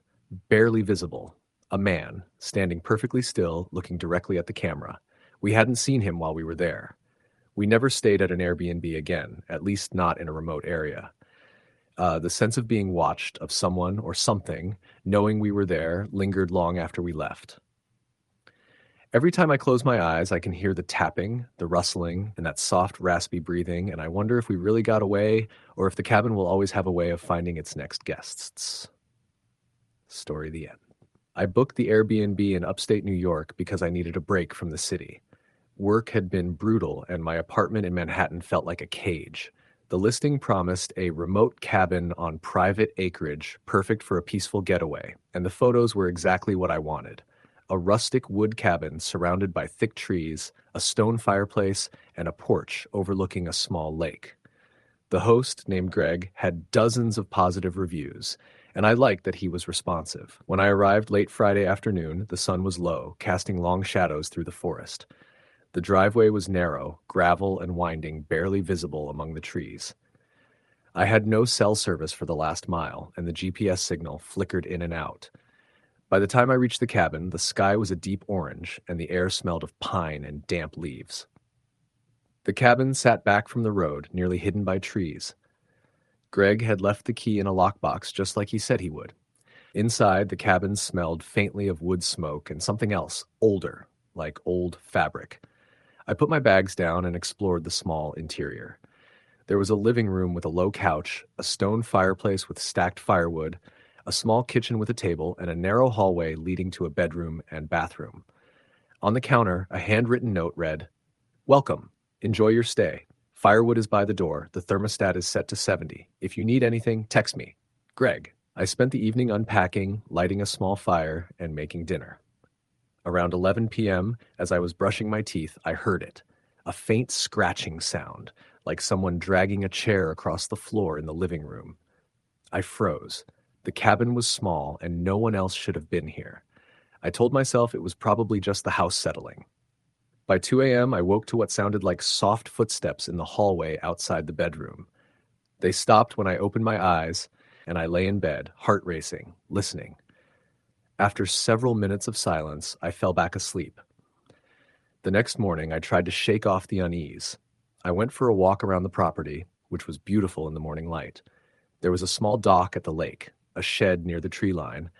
barely visible, a man, standing perfectly still, looking directly at the camera. We hadn't seen him while we were there. We never stayed at an Airbnb again, at least not in a remote area. The sense of being watched, of someone or something, knowing we were there, lingered long after we left. Every time I close my eyes, I can hear the tapping, the rustling, and that soft, raspy breathing, and I wonder if we really got away, or if the cabin will always have a way of finding its next guests. Story the end. I booked the Airbnb in upstate New York because I needed a break from the city. Work had been brutal, and my apartment in Manhattan felt like a cage. The listing promised a remote cabin on private acreage, perfect for a peaceful getaway, and the photos were exactly what I wanted. A rustic wood cabin surrounded by thick trees, a stone fireplace, and a porch overlooking a small lake. The host, named Greg, had dozens of positive reviews, and I liked that he was responsive. When I arrived late Friday afternoon, the sun was low, casting long shadows through the forest. The driveway was narrow, gravel and winding, barely visible among the trees. I had no cell service for the last mile, and the GPS signal flickered in and out. By the time I reached the cabin, the sky was a deep orange, and the air smelled of pine and damp leaves. The cabin sat back from the road, nearly hidden by trees. Greg had left the key in a lockbox just like he said he would. Inside, the cabin smelled faintly of wood smoke and something else, older, like old fabric. I put my bags down and explored the small interior. There was a living room with a low couch, a stone fireplace with stacked firewood, a small kitchen with a table, and a narrow hallway leading to a bedroom and bathroom. On the counter, a handwritten note read, "Welcome. Enjoy your stay. Firewood is by the door. The thermostat is set to 70. If you need anything, text me. Greg." I spent the evening unpacking, lighting a small fire, and making dinner. Around 11 p.m., as I was brushing my teeth, I heard it. A faint scratching sound, like someone dragging a chair across the floor in the living room. I froze. The cabin was small, and no one else should have been here. I told myself it was probably just the house settling. By 2 a.m., I woke to what sounded like soft footsteps in the hallway outside the bedroom. They stopped when I opened my eyes, and I lay in bed, heart racing, listening. After several minutes of silence, I fell back asleep. The next morning, I tried to shake off the unease. I went for a walk around the property, which was beautiful in the morning light. There was a small dock at the lake, a shed near the tree line,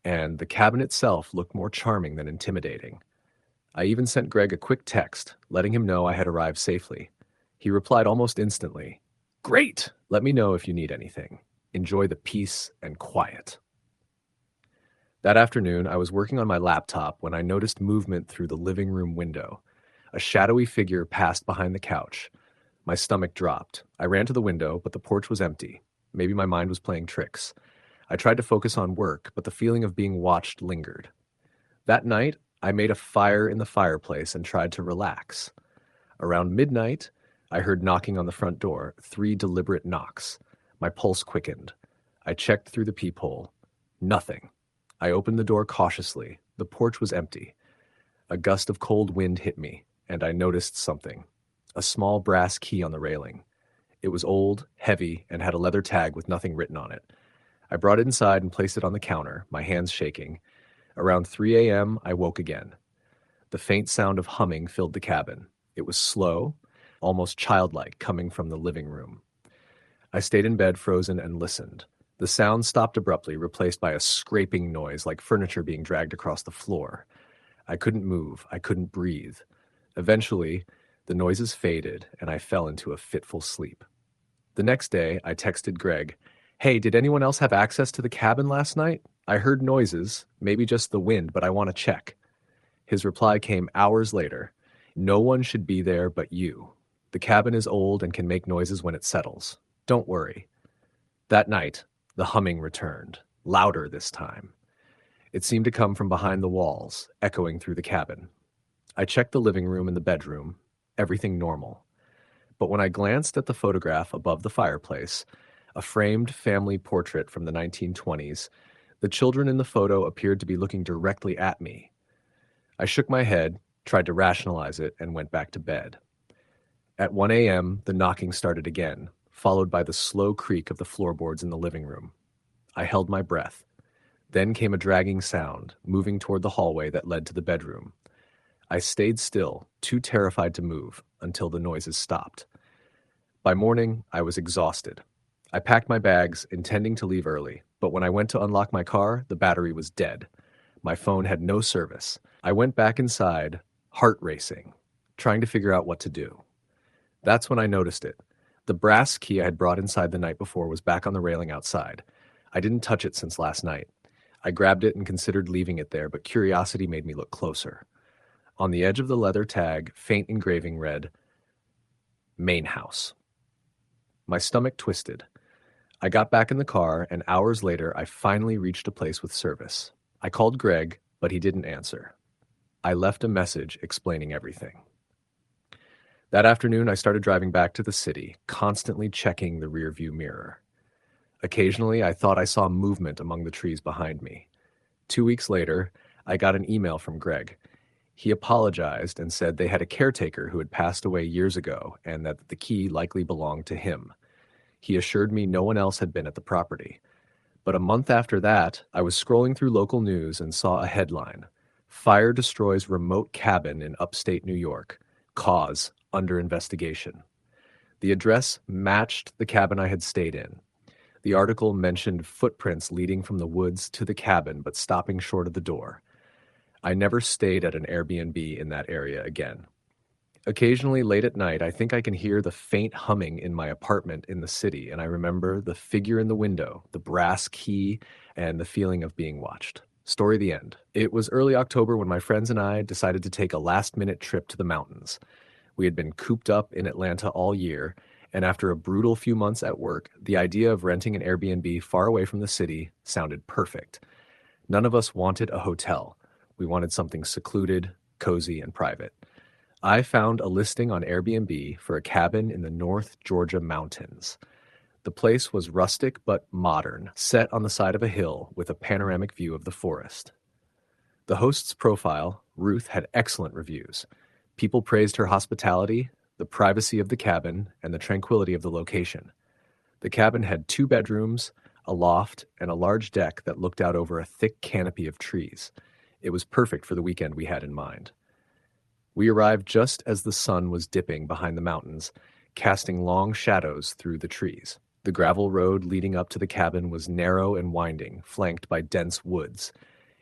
and the cabin itself looked more charming than intimidating. I even sent Greg a quick text, letting him know I had arrived safely. He replied almost instantly, "Great! Let me know if you need anything. Enjoy the peace and quiet." That afternoon, I was working on my laptop when I noticed movement through the living room window. A shadowy figure passed behind the couch. My stomach dropped. I ran to the window, but the porch was empty. Maybe my mind was playing tricks. I tried to focus on work, but the feeling of being watched lingered. That night, I made a fire in the fireplace and tried to relax. Around midnight, I heard knocking on the front door, 3 deliberate knocks. My pulse quickened. I checked through the peephole. Nothing. I opened the door cautiously. The porch was empty. A gust of cold wind hit me, and I noticed something. A small brass key on the railing. It was old, heavy, and had a leather tag with nothing written on it. I brought it inside and placed it on the counter, my hands shaking. Around 3 a.m., I woke again. The faint sound of humming filled the cabin. It was slow, almost childlike, coming from the living room. I stayed in bed, frozen, and listened. The sound stopped abruptly, replaced by a scraping noise like furniture being dragged across the floor. I couldn't move. I couldn't breathe. Eventually, the noises faded, and I fell into a fitful sleep. The next day, I texted Greg, "Hey, did anyone else have access to the cabin last night? I heard noises, maybe just the wind, but I want to check." His reply came hours later. "No one should be there but you. The cabin is old and can make noises when it settles. Don't worry." That night, the humming returned, louder this time. It seemed to come from behind the walls, echoing through the cabin. I checked the living room and the bedroom, everything normal. But when I glanced at the photograph above the fireplace, a framed family portrait from the 1920s, the children in the photo appeared to be looking directly at me. I shook my head, tried to rationalize it, and went back to bed. At 1 a.m., the knocking started again, followed by the slow creak of the floorboards in the living room. I held my breath. Then came a dragging sound, moving toward the hallway that led to the bedroom. I stayed still, too terrified to move, until the noises stopped. By morning, I was exhausted. I packed my bags, intending to leave early, but when I went to unlock my car, the battery was dead. My phone had no service. I went back inside, heart racing, trying to figure out what to do. That's when I noticed it. The brass key I had brought inside the night before was back on the railing outside. I didn't touch it since last night. I grabbed it and considered leaving it there, but curiosity made me look closer. On the edge of the leather tag, faint engraving read, "Main House." My stomach twisted. I got back in the car, and hours later, I finally reached a place with service. I called Greg, but he didn't answer. I left a message explaining everything. That afternoon, I started driving back to the city, constantly checking the rearview mirror. Occasionally, I thought I saw movement among the trees behind me. 2 weeks later, I got an email from Greg. He apologized and said they had a caretaker who had passed away years ago and that the key likely belonged to him. He assured me no one else had been at the property. But a month after that, I was scrolling through local news and saw a headline: Fire destroys remote cabin in upstate New York. Cause under investigation. The address matched the cabin I had stayed in. The article mentioned footprints leading from the woods to the cabin but stopping short of the door. I never stayed at an Airbnb in that area again. Occasionally, late at night, I think I can hear the faint humming in my apartment in the city, and I remember the figure in the window, the brass key, and the feeling of being watched. Story the end. It was early October when my friends and I decided to take a last-minute trip to the mountains. We had been cooped up in Atlanta all year, and after a brutal few months at work, the idea of renting an Airbnb far away from the city sounded perfect. None of us wanted a hotel. We wanted something secluded, cozy, and private. I found a listing on Airbnb for a cabin in the North Georgia mountains. The place was rustic but modern, set on the side of a hill with a panoramic view of the forest. The host's profile, Ruth, had excellent reviews. People praised her hospitality, the privacy of the cabin, and the tranquility of the location. The cabin had 2 bedrooms, a loft, and a large deck that looked out over a thick canopy of trees. It was perfect for the weekend we had in mind. We arrived just as the sun was dipping behind the mountains, casting long shadows through the trees. The gravel road leading up to the cabin was narrow and winding, flanked by dense woods.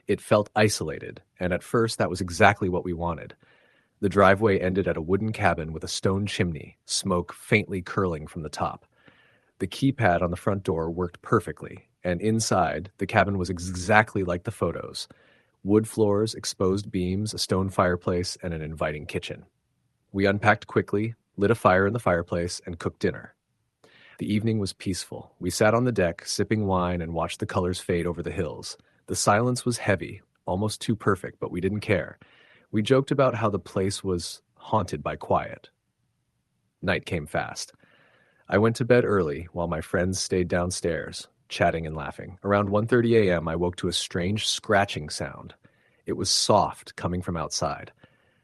It felt isolated, and at first that was exactly what we wanted. The driveway ended at a wooden cabin with a stone chimney, smoke faintly curling from the top. The keypad on the front door worked perfectly, and inside, the cabin was exactly like the photos. Wood floors, exposed beams, a stone fireplace, and an inviting kitchen. We unpacked quickly, lit a fire in the fireplace, and cooked dinner. The evening was peaceful. We sat on the deck, sipping wine, and watched the colors fade over the hills. The silence was heavy, almost too perfect, but we didn't care. We joked about how the place was haunted by quiet. Night came fast. I went to bed early while my friends stayed downstairs, chatting and laughing. Around 1:30 a.m., I woke to a strange scratching sound. It was soft, coming from outside.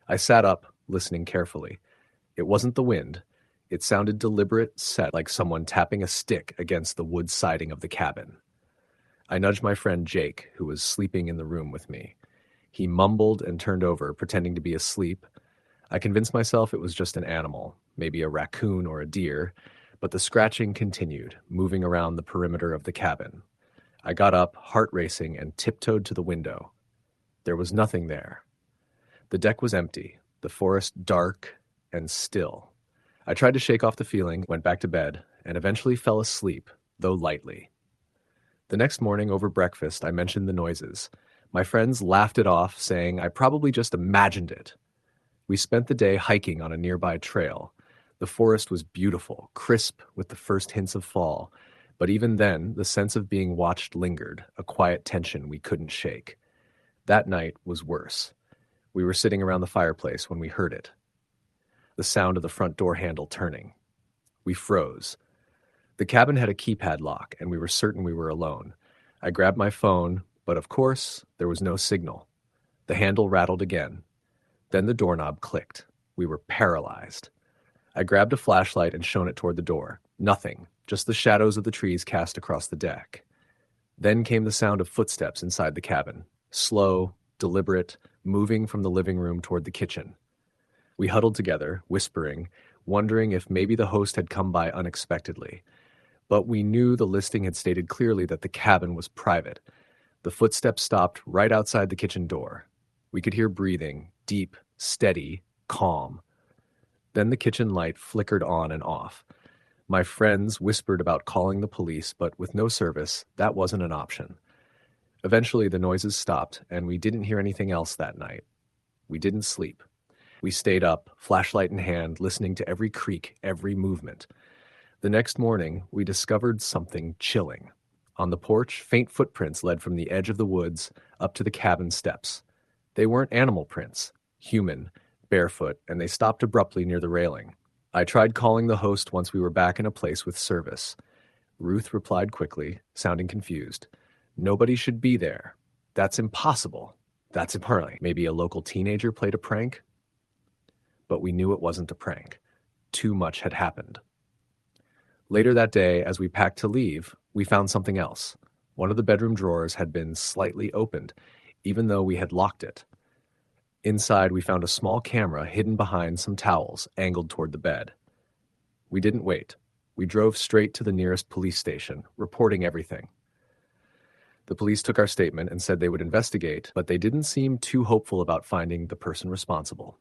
I sat up, listening carefully. It wasn't the wind. It sounded deliberate, set, like someone tapping a stick against the wood siding of the cabin. I nudged my friend Jake, who was sleeping in the room with me. He mumbled and turned over, pretending to be asleep. I convinced myself it was just an animal, maybe a raccoon or a deer, but the scratching continued, moving around the perimeter of the cabin. I got up, heart racing, and tiptoed to the window. There was nothing there. The deck was empty, the forest dark and still. I tried to shake off the feeling, went back to bed, and eventually fell asleep, though lightly. The next morning, over breakfast, I mentioned the noises. My friends laughed it off, saying I probably just imagined it. We spent the day hiking on a nearby trail. The forest was beautiful, crisp with the first hints of fall, but even then, the sense of being watched lingered, a quiet tension we couldn't shake. That night was worse. We were sitting around the fireplace when we heard it. The sound of the front door handle turning. We froze. The cabin had a keypad lock, and we were certain we were alone. I grabbed my phone, but of course, there was no signal. The handle rattled again. Then the doorknob clicked. We were paralyzed. I grabbed a flashlight and shone it toward the door. Nothing, just the shadows of the trees cast across the deck. Then came the sound of footsteps inside the cabin, slow, deliberate, moving from the living room toward the kitchen. We huddled together, whispering, wondering if maybe the host had come by unexpectedly. But we knew the listing had stated clearly that the cabin was private. The footsteps stopped right outside the kitchen door. We could hear breathing, deep, steady, calm. Then the kitchen light flickered on and off. My friends whispered about calling the police, but with no service, that wasn't an option. Eventually, the noises stopped, and we didn't hear anything else that night. We didn't sleep. We stayed up, flashlight in hand, listening to every creak, every movement. The next morning, we discovered something chilling. On the porch, faint footprints led from the edge of the woods up to the cabin steps. They weren't animal prints, human, barefoot, and they stopped abruptly near the railing. I tried calling the host once we were back in a place with service. Ruth replied quickly, sounding confused. Nobody should be there. That's impossible. That's impossible. Maybe a local teenager played a prank? But we knew it wasn't a prank. Too much had happened. Later that day, as we packed to leave, we found something else. One of the bedroom drawers had been slightly opened, even though we had locked it. Inside, we found a small camera hidden behind some towels angled toward the bed. We didn't wait. We drove straight to the nearest police station, reporting everything. The police took our statement and said they would investigate, but they didn't seem too hopeful about finding the person responsible.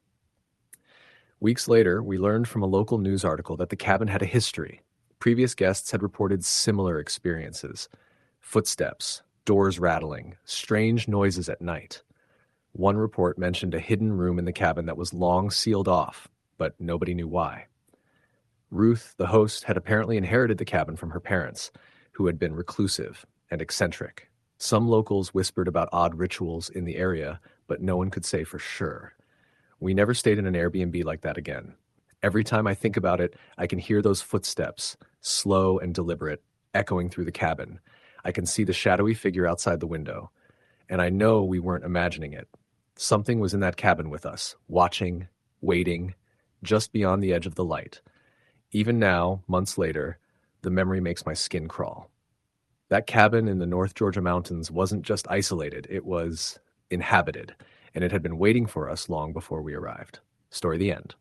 Weeks later, we learned from a local news article that the cabin had a history. Previous guests had reported similar experiences. Footsteps, doors rattling, strange noises at night. One report mentioned a hidden room in the cabin that was long sealed off, but nobody knew why. Ruth, the host, had apparently inherited the cabin from her parents, who had been reclusive and eccentric. Some locals whispered about odd rituals in the area, but no one could say for sure. We never stayed in an Airbnb like that again. Every time I think about it, I can hear those footsteps, slow and deliberate, echoing through the cabin. I can see the shadowy figure outside the window. And I know we weren't imagining it. Something was in that cabin with us, watching, waiting, just beyond the edge of the light. Even now, months later, the memory makes my skin crawl. That cabin in the North Georgia mountains wasn't just isolated, it was inhabited, and it had been waiting for us long before we arrived. Story the end.